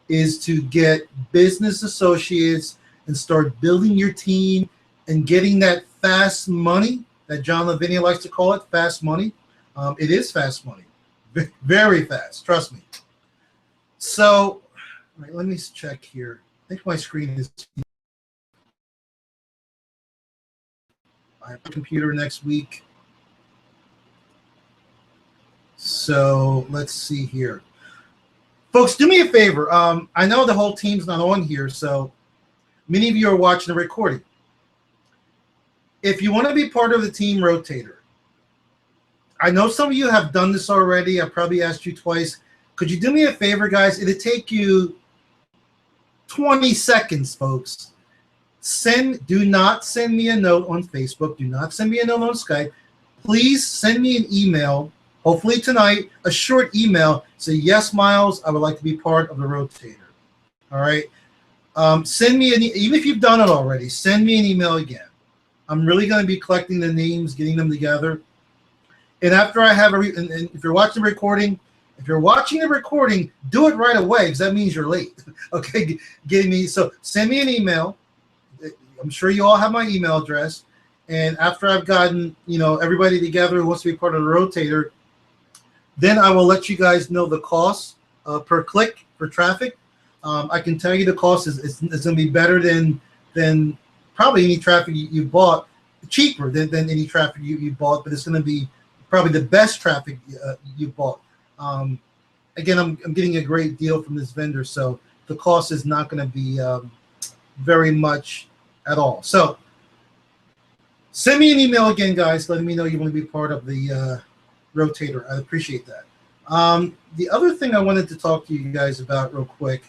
is to get business associates and start building your team and getting that fast money that John Lavinia likes to call it, fast money. It is fast money, very fast, trust me. So, all right, let me check here. I think my screen is. I have a computer next week. So let's see here. Folks, do me a favor. I know the whole team's not on here, so many of you are watching the recording. If you want to be part of the team rotator, I know some of you have done this already. I probably asked you twice. Could you do me a favor, guys? It'll take you 20 seconds, folks. Do not send me a note on Facebook. Do not send me a note on Skype. Please send me an email, hopefully tonight, a short email. Say, yes, Miles, I would like to be part of the rotator. All right? Send me, even if you've done it already, send me an email again. I'm really going to be collecting the names, getting them together. And after I have and if you're watching the recording, do it right away, because that means you're late. Okay, so send me an email. I'm sure you all have my email address. And after I've gotten everybody together who wants to be part of the rotator, then I will let you guys know the cost per click for traffic. I can tell you the cost is going to be better than probably any traffic you bought, cheaper than any traffic you bought, but it's going to be probably the best traffic you bought. Again, I'm getting a great deal from this vendor, so the cost is not going to be very much at all. So send me an email again, guys, letting me know you want to be part of the rotator. I appreciate that. The other thing I wanted to talk to you guys about real quick.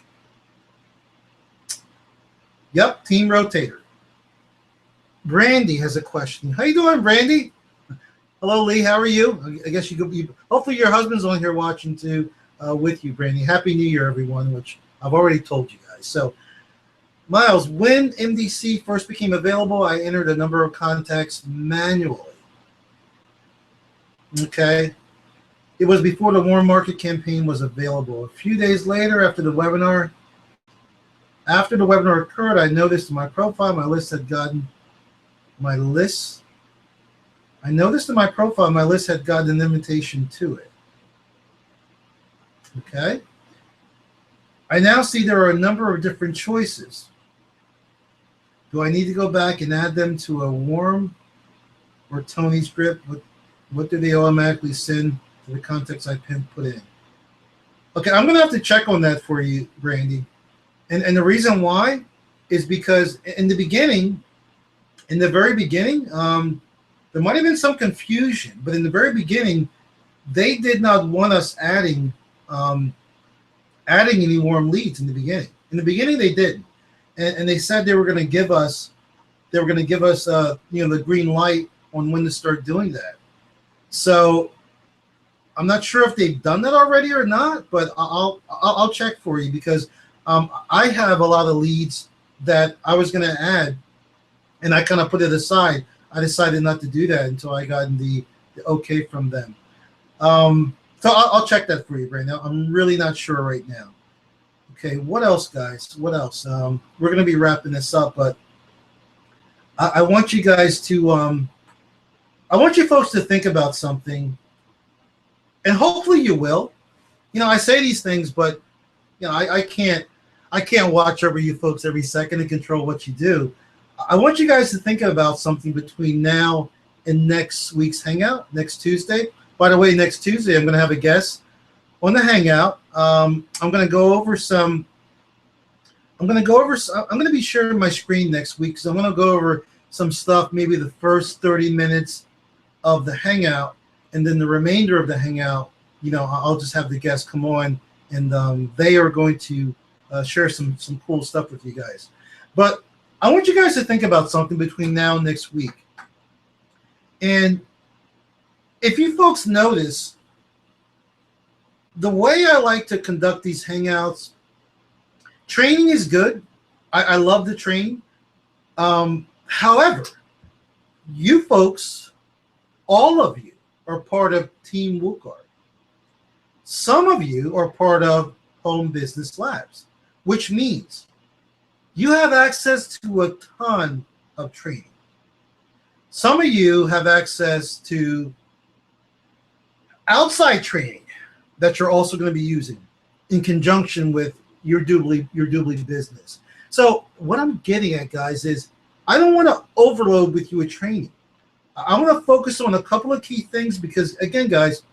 Yep, team rotator. Brandy has a question. How you doing, Brandy? Hello, Lee. How are you? I guess hopefully your husband's on here watching too with you, Brandy. Happy New Year, everyone, which I've already told you guys. So, Miles, when MDC first became available, I entered a number of contacts manually. Okay. It was before the warm market campaign was available. A few days later, after the webinar occurred, I noticed in my profile my list had gotten an invitation to it. Okay. I now see there are a number of different choices. Do I need to go back and add them to a warm or Tony script? What do they automatically send to the context I put in? Okay, I'm gonna have to check on that for you, Brandy. And the reason why is because in the very beginning, there might have been some confusion, but in the very beginning, they did not want us adding any warm leads in the beginning. In the beginning, they didn't, and they said they were going to give us the green light on when to start doing that. So I'm not sure if they've done that already or not, but I'll check for you because I have a lot of leads that I was going to add, and I kind of put it aside. I decided not to do that until I got the okay from them. So I'll check that for you right now. I'm really not sure right now. Okay, what else, guys? What else? We're going to be wrapping this up, but I want you guys to, I want you folks to think about something, and hopefully you will. You know, I say these things, but you know, I can't watch over you folks every second and control what you do. I want you guys to think about something between now and next week's Hangout, next Tuesday. By the way, next Tuesday, I'm going to have a guest on the Hangout. I'm going to go over I'm going to be sharing my screen next week, so I'm going to go over some stuff, maybe the first 30 minutes of the Hangout, and then the remainder of the Hangout, you know, I'll just have the guests come on, and they are going to share some cool stuff with you guys. But I want you guys to think about something between now and next week. And if you folks notice, the way I like to conduct these Hangouts, training is good. I love the training. However, you folks, all of you, are part of Team WooCard. Some of you are part of Home Business Labs, which means you have access to a ton of training. Some of you have access to outside training that you're also going to be using in conjunction with your doobly business. So what I'm getting at, guys, is I don't want to overload with you with training. I want to focus on a couple of key things because, again, guys,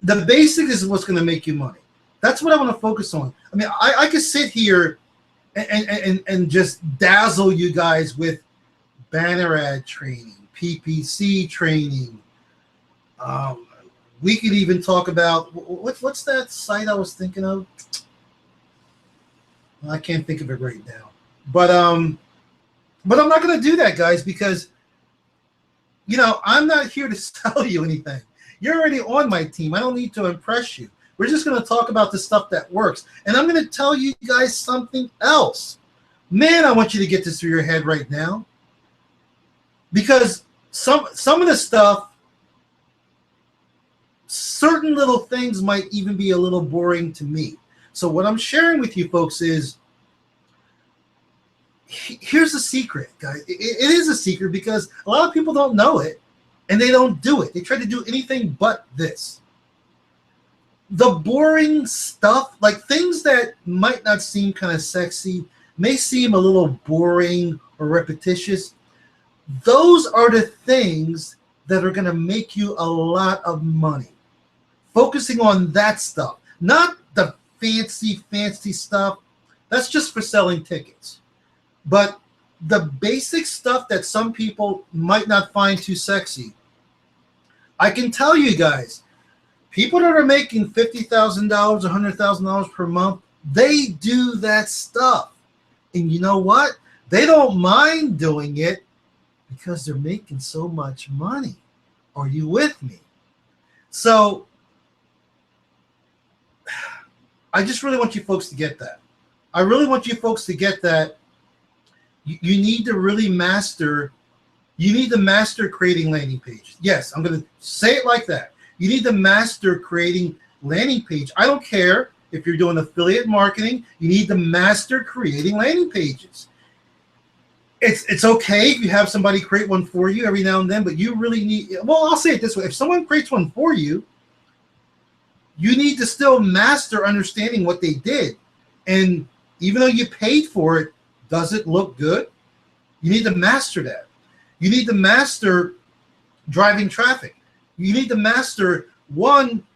the basics is what's going to make you money. That's what I want to focus on. I mean, I could sit here and just dazzle you guys with banner ad training, PPC training. We could even talk about what's that site I was thinking of? I can't think of it right now. But I'm not going to do that, guys, because you know I'm not here to sell you anything. You're already on my team. I don't need to impress you. We're just going to talk about the stuff that works. And I'm going to tell you guys something else. Man, I want you to get this through your head right now. Because some of the stuff, certain little things might even be a little boring to me. So what I'm sharing with you folks is, here's the secret, guys. It is a secret because a lot of people don't know it and they don't do it. They try to do anything but this. The boring stuff, like things that might not seem kind of sexy, may seem a little boring or repetitious. Those are the things that are going to make you a lot of money. Focusing on that stuff, not the fancy stuff. That's just for selling tickets. But the basic stuff that some people might not find too sexy, I can tell you guys, people that are making $50,000, $100,000 per month, they do that stuff. And you know what? They don't mind doing it because they're making so much money. Are you with me? So I just really want you folks to get that. I really want you folks to get that. You need to really master. You need to master creating landing pages. Yes, I'm going to say it like that. You need to master creating landing page. I don't care if you're doing affiliate marketing. You need to master creating landing pages. It's okay if you have somebody create one for you every now and then, but you really need, well, I'll say it this way. If someone creates one for you, you need to still master understanding what they did. And even though you paid for it, does it look good? You need to master that. You need to master driving traffic. You need to master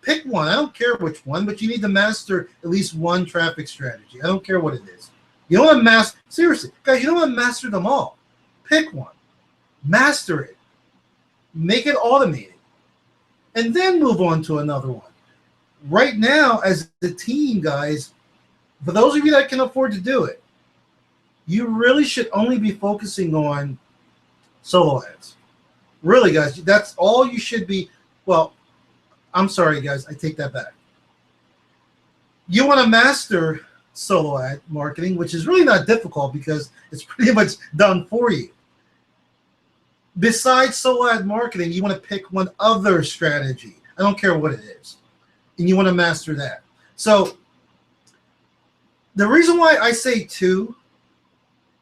pick one. I don't care which one, but you need to master at least one traffic strategy. I don't care what it is. You don't want to master, seriously, guys, you don't want to master them all. Pick one. Master it. Make it automated. And then move on to another one. Right now, as the team, guys, for those of you that can afford to do it, you really should only be focusing on solo ads. Really, guys, that's all you should be. Well, I'm sorry, guys, I take that back. You want to master solo ad marketing, which is really not difficult because it's pretty much done for you. Besides solo ad marketing, you want to pick one other strategy. I don't care what it is. And you want to master that. So the reason why I say two,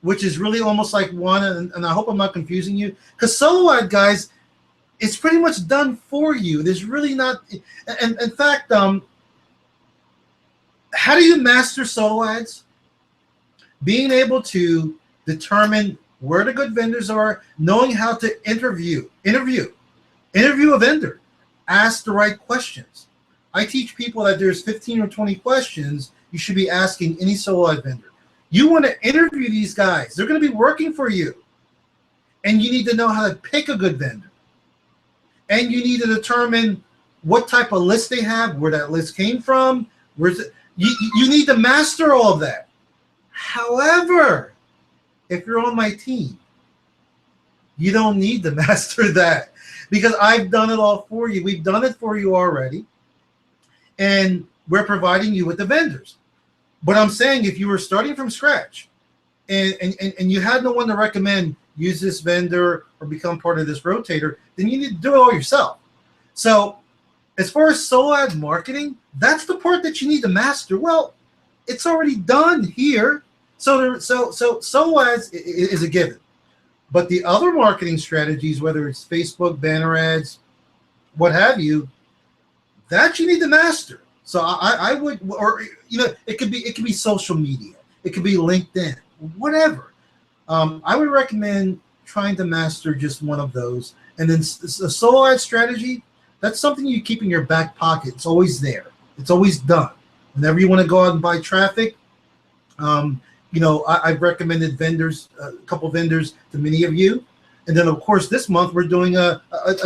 which is really almost like one, and I hope I'm not confusing you, because solo ad, guys, it's pretty much done for you. There's really not, and in fact, how do you master solo ads? Being able to determine where the good vendors are, knowing how to interview a vendor, ask the right questions. I teach people that there's 15 or 20 questions you should be asking any solo ad vendor. You want to interview these guys. They're going to be working for you. And you need to know how to pick a good vendor. And you need to determine what type of list they have, where that list came from. You need to master all of that. However, if you're on my team, you don't need to master that because I've done it all for you. We've done it for you already. And we're providing you with the vendors. But I'm saying if you were starting from scratch and you had no one to recommend use this vendor or become part of this rotator, then you need to do it all yourself. So as far as solo ad marketing, that's the part that you need to master. Well, it's already done here. So solo ads is a given. But the other marketing strategies, whether it's Facebook, banner ads, what have you, that you need to master. So I would, or it could be social media, it could be LinkedIn, whatever. I would recommend trying to master just one of those, and then a solo ad strategy. That's something you keep in your back pocket. It's always there. It's always done. Whenever you want to go out and buy traffic, I've recommended vendors, a couple vendors to many of you, and then of course this month we're doing a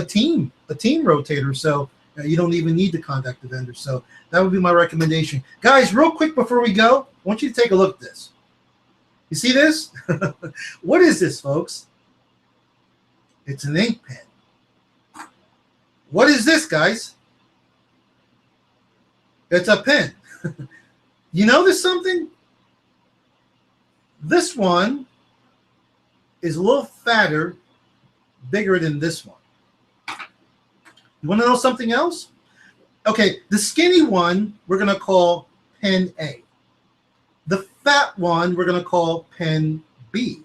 team rotator. So you don't even need to contact the vendor. So that would be my recommendation. Guys, real quick before we go, I want you to take a look at this. You see this? What is this, folks? It's an ink pen. What is this, guys? It's a pen. You notice something? This one is a little fatter, bigger than this one. You want to know something else? Okay, the skinny one we're going to call pen A. The fat one we're going to call pen B.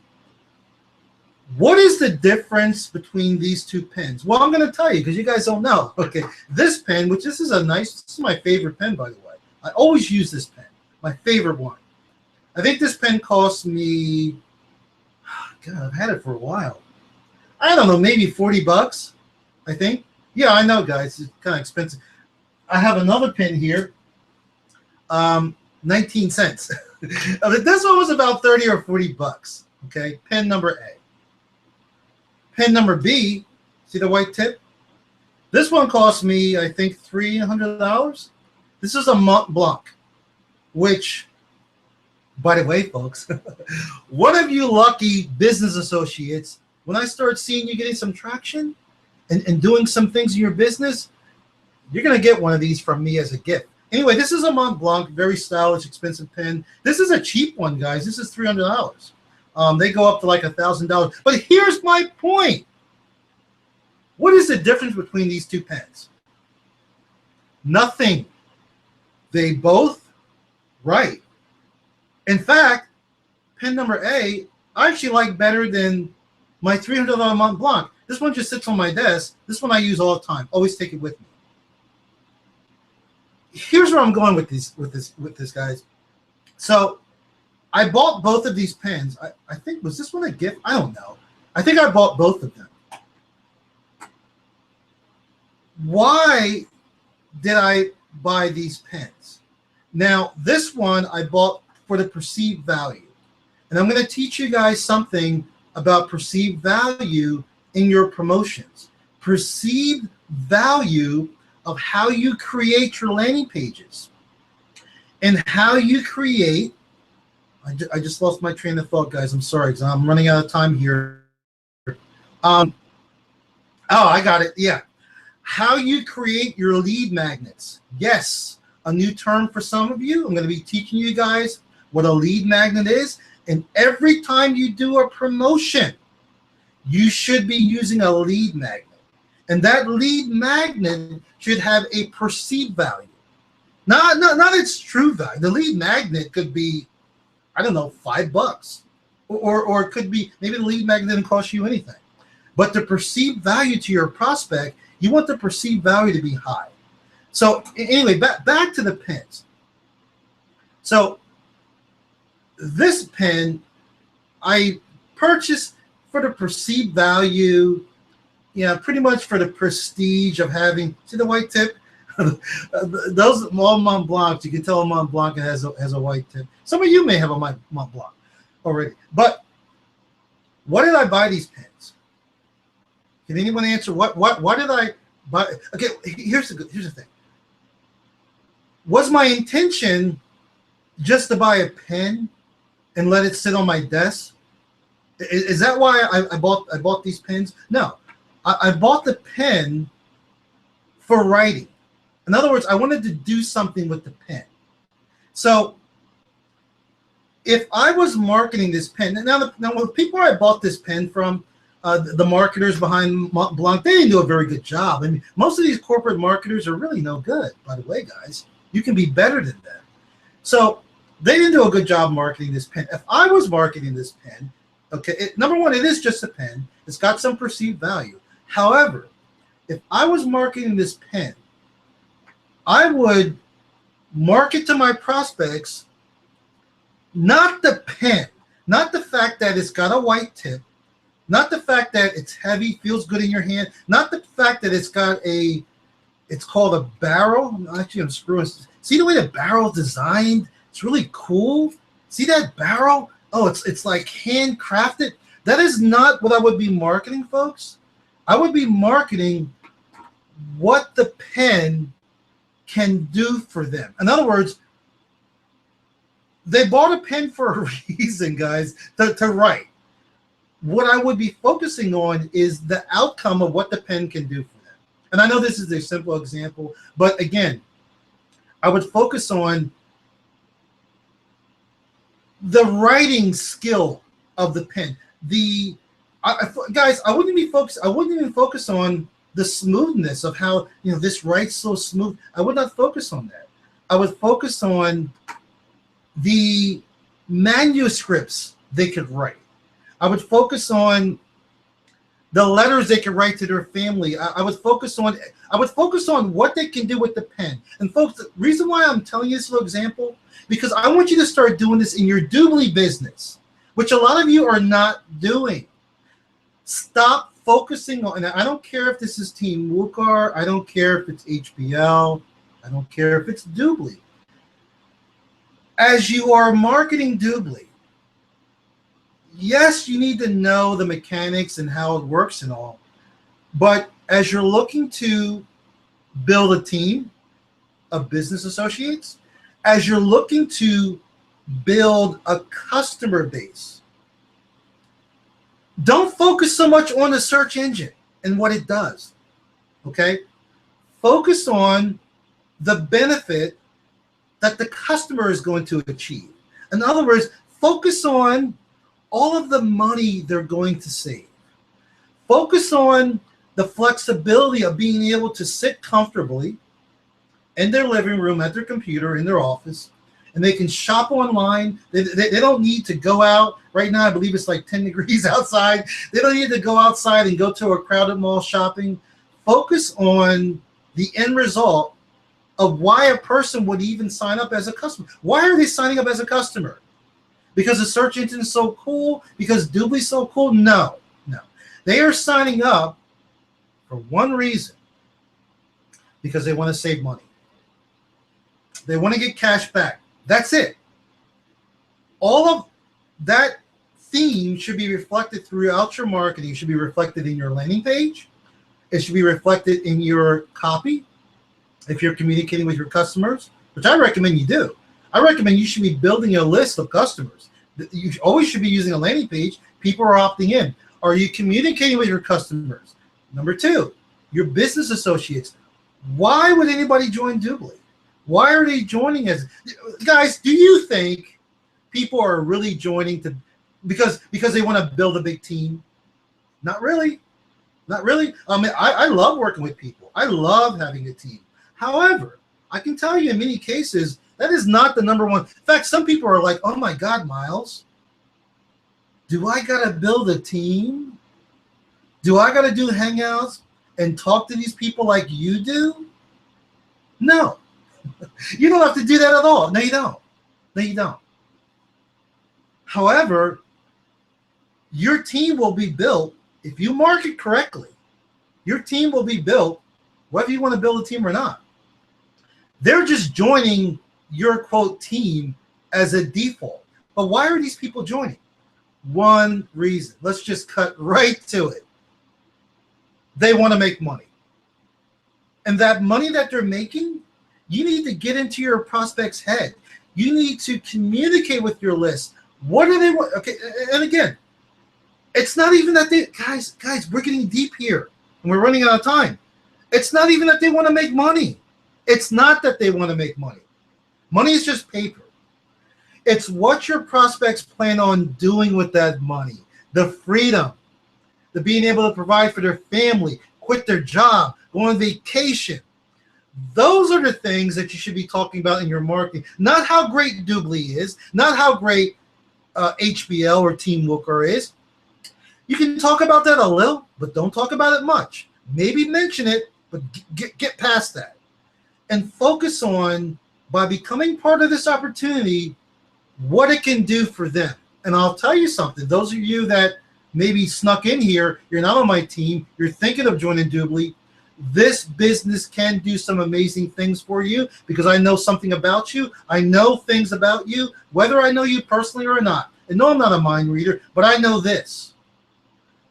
What is the difference between these two pens? Well, I'm going to tell you because you guys don't know. Okay, this pen, which this is my favorite pen, by the way. I always use this pen, my favorite one. I think this pen cost me, God, I've had it for a while. I don't know, maybe 40 bucks, I think. Yeah, I know, guys, it's kind of expensive. I have another pen here, 19 cents. This one was about 30 or 40 bucks, okay? Pen number A. Pen number B, see the white tip? This one cost me, I think, $300. This is a Mont Blanc, which, by the way, folks, one of you lucky business associates, when I start seeing you getting some traction and doing some things in your business, you're going to get one of these from me as a gift. Anyway, this is a Mont Blanc, very stylish, expensive pen. This is a cheap one, guys. This is $300. They go up to like $1,000. But here's my point. What is the difference between these two pens? Nothing. They both write. In fact, pen number A, I actually like better than my $300 Mont Blanc. This one just sits on my desk. This one I use all the time. Always take it with me. Here's where I'm going with this, guys. So I bought both of these pens. I think, was this one a gift? I don't know. I think I bought both of them. Why did I buy these pens? Now, this one I bought for the perceived value. And I'm going to teach you guys something about perceived value in your promotions. Perceived value of how you create your landing pages and how you create. I just lost my train of thought, guys. I'm sorry, because I'm running out of time here. Oh, I got it. Yeah. How you create your lead magnets. Yes, a new term for some of you. I'm going to be teaching you guys what a lead magnet is. And every time you do a promotion, you should be using a lead magnet. And that lead magnet should have a perceived value. Not its true value. The lead magnet could be, I don't know, $5. Or it could be, maybe the lead magnet didn't cost you anything. But the perceived value to your prospect, you want the perceived value to be high. So anyway, back to the pens. So this pen I purchased for the perceived value, pretty much for the prestige of having, see the white tip? Those all Mont Blancs, you can tell a Mont Blanc has a white tip. Some of you may have a Mont Blanc already. But why did I buy these pens? Can anyone answer why did I buy? Okay, here's the thing. Was my intention just to buy a pen and let it sit on my desk? Is that why I bought these pens? No, I bought the pen for writing. In other words, I wanted to do something with the pen. So if I was marketing this pen, now the people I bought this pen from, the marketers behind Mont Blanc, they didn't do a very good job. I mean, most of these corporate marketers are really no good, by the way, guys. You can be better than them. So they didn't do a good job marketing this pen. If I was marketing this pen, okay, number one, it is just a pen. It's got some perceived value. However, if I was marketing this pen, I would market to my prospects not the pen, not the fact that it's got a white tip, not the fact that it's heavy, feels good in your hand, not the fact that it's got it's called a barrel. Actually, I'm screwing. See the way the barrel is designed? It's really cool. See that barrel? Oh, it's like handcrafted. That is not what I would be marketing, folks. I would be marketing what the pen can do for them. In other words, they bought a pen for a reason, guys, to write. What I would be focusing on is the outcome of what the pen can do for them. And I know this is a simple example, but again, I would focus on the writing skill of the pen. Guys, I wouldn't even focus on the smoothness of how this writes so smooth. I would not focus on that. I would focus on the manuscripts they could write. I would focus on the letters they could write to their family. I would focus on what they can do with the pen. And folks, the reason why I'm telling you this little example, because I want you to start doing this in your doobly business, which a lot of you are not doing. Stop focusing on, and I don't care if this is Team Wukar, I don't care if it's HBL, I don't care if it's Doobly. As you are marketing Doobly, yes, you need to know the mechanics and how it works and all, but as you're looking to build a team of business associates, as you're looking to build a customer base, don't focus so much on the search engine and what it does, okay? Focus on the benefit that the customer is going to achieve. In other words, focus on all of the money they're going to save. Focus on the flexibility of being able to sit comfortably in their living room, at their computer, in their office, and they can shop online. They don't need to go out. Right now, I believe it's like 10 degrees outside. They don't need to go outside and go to a crowded mall shopping. Focus on the end result of why a person would even sign up as a customer. Why are they signing up as a customer? Because the search engine is so cool? Because Doobly's so cool? No, no. They are signing up for one reason, because they want to save money. They want to get cash back. That's it. All of that theme should be reflected throughout your marketing. It should be reflected in your landing page. It should be reflected in your copy. If you're communicating with your customers, which I recommend you do. I recommend you should be building a list of customers. You always should be using a landing page. People are opting in. Are you communicating with your customers? Number two, your business associates. Why would anybody join Doobly? Why are they joining us? Guys, do you think people are really joining because they want to build a big team? Not really. Not really. I love working with people. I love having a team. However, I can tell you in many cases, that is not the number one. In fact, some people are like, oh my God, Miles, do I got to build a team? Do I got to do Hangouts and talk to these people like you do? No. You don't have to do that at all. No, you don't. No, you don't. However, your team will be built if you market correctly. Your team will be built whether you want to build a team or not. They're just joining your quote team as a default. But why are these people joining? One reason. Let's just cut right to it. They want to make money. And that money that they're making, you need to get into your prospect's head. You need to communicate with your list. What do they want? Okay, and again, it's not even that they, guys, we're getting deep here and we're running out of time. It's not even that they want to make money. It's not that they want to make money. Money is just paper. It's what your prospects plan on doing with that money. The freedom, the being able to provide for their family, quit their job, go on vacation. Those are the things that you should be talking about in your marketing. Not how great Doobly is, not how great HBL or Team Looker is. You can talk about that a little, but don't talk about it much. Maybe mention it, but get past that. And focus on, by becoming part of this opportunity, what it can do for them. And I'll tell you something. Those of you that maybe snuck in here, you're not on my team, you're thinking of joining Doobly, this business can do some amazing things for you because I know something about you. I know things about you, whether I know you personally or not. And no, I'm not a mind reader, but I know this.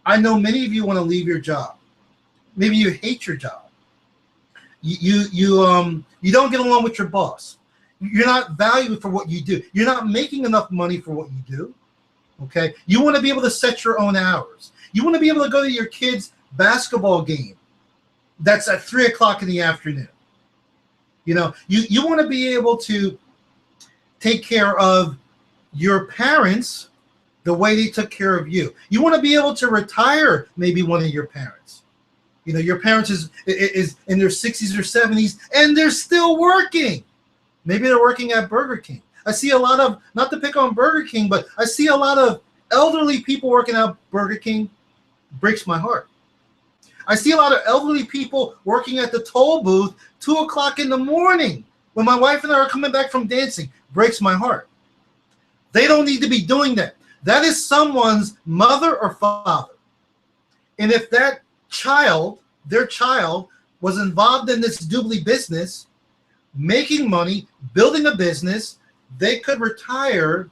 I know many of you want to leave your job. Maybe you hate your job. You don't get along with your boss. You're not valued for what you do. You're not making enough money for what you do. Okay? You want to be able to set your own hours. You want to be able to go to your kid's basketball game that's at 3 o'clock in the afternoon. You know, you want to be able to take care of your parents the way they took care of you. You want to be able to retire maybe one of your parents. You know, your parents is in their 60s or 70s and they're still working. Maybe they're working at Burger King. I see a lot of, not to pick on Burger King, but I see a lot of elderly people working at Burger King. Breaks my heart. I see a lot of elderly people working at the toll booth 2 o'clock in the morning when my wife and I are coming back from dancing. Breaks my heart. They don't need to be doing that. That is someone's mother or father. And if that child, their child, was involved in this Doobly business, making money, building a business, they could retire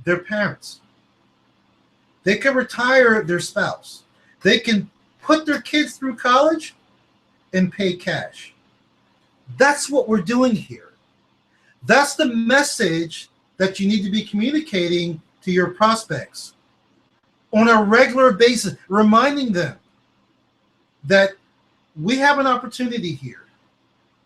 their parents. They could retire their spouse. They can put their kids through college and pay cash. That's what we're doing here. That's the message that you need to be communicating to your prospects on a regular basis, reminding them that we have an opportunity here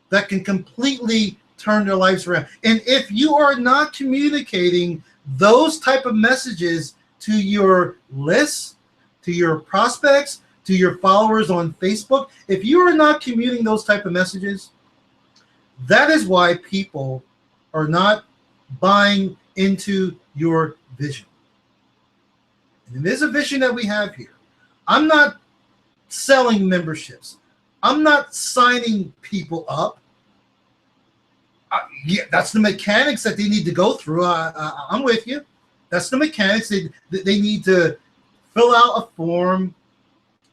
that can completely turn their lives around. And if you are not communicating those type of messages to your lists, to your prospects, to your followers on Facebook, if you are not communicating those type of messages, that is why people are not buying into your vision. And it is a vision that we have here. I'm not selling memberships. I'm not signing people up. Yeah, that's the mechanics that they need to go through. I'm with you. That's the mechanics. They need to fill out a form.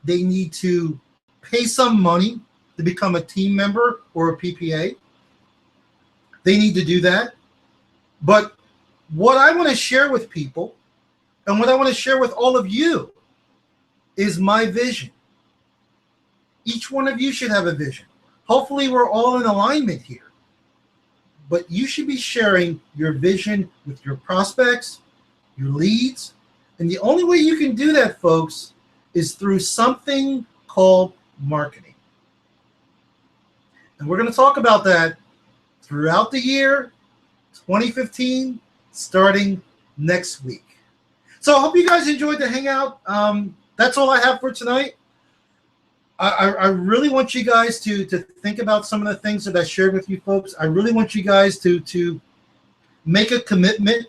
They need to pay some money to become a team member or a PPA. They need to do that. But what I want to share with people and what I want to share with all of you is my vision. Each one of you should have a vision. Hopefully, we're all in alignment here. But you should be sharing your vision with your prospects, your leads. And the only way you can do that, folks, is through something called marketing. And we're going to talk about that throughout the year 2015, starting next week. So I hope you guys enjoyed the Hangout. That's all I have for tonight. I really want you guys to think about some of the things that I shared with you folks. I really want you guys to make a commitment,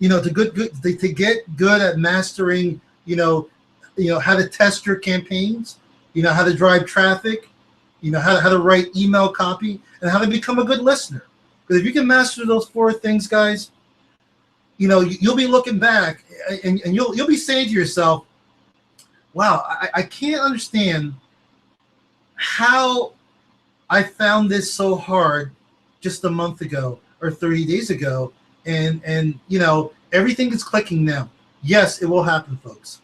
to get good at mastering, how to test your campaigns, how to drive traffic, how to write email copy, and how to become a good listener. Because if you can master those 4 things, guys, you'll be looking back and you'll be saying to yourself, wow, I can't understand how I found this so hard just a month ago or 30 days ago. And everything is clicking now. Yes, it will happen, folks.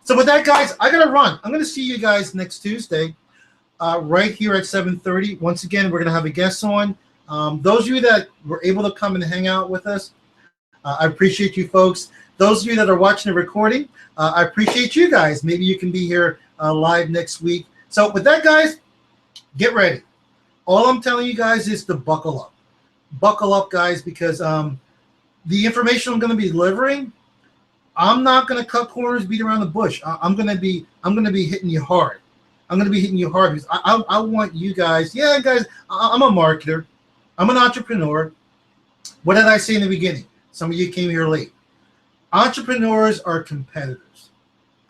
So with that, guys, I got to run. I'm going to see you guys next Tuesday right here at 7:30. Once again, we're going to have a guest on. Those of you that were able to come and hang out with us, I appreciate you folks. Those of you that are watching the recording, I appreciate you guys. Maybe you can be here live next week. So with that, guys, get ready. All I'm telling you guys is to buckle up. Buckle up, guys, because the information I'm going to be delivering, I'm not going to cut corners, beat around the bush. I'm going to be hitting you hard. I'm going to be hitting you hard because I want you guys. Yeah, guys, I'm a marketer. I'm an entrepreneur. What did I say in the beginning? Some of you came here late. Entrepreneurs are competitors.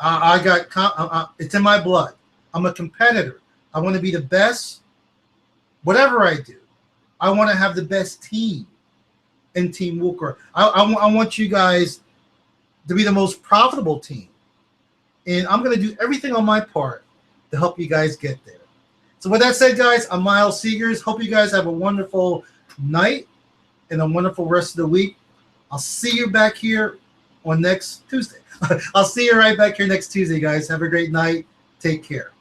It's in my blood. I'm a competitor. I want to be the best, whatever I do. I want to have the best team in Team Wooker. I want you guys to be the most profitable team. And I'm going to do everything on my part to help you guys get there. So with that said, guys, I'm Miles Seegers. Hope you guys have a wonderful night and a wonderful rest of the week. I'll see you back here on next Tuesday. I'll see you right back here next Tuesday, guys. Have a great night. Take care.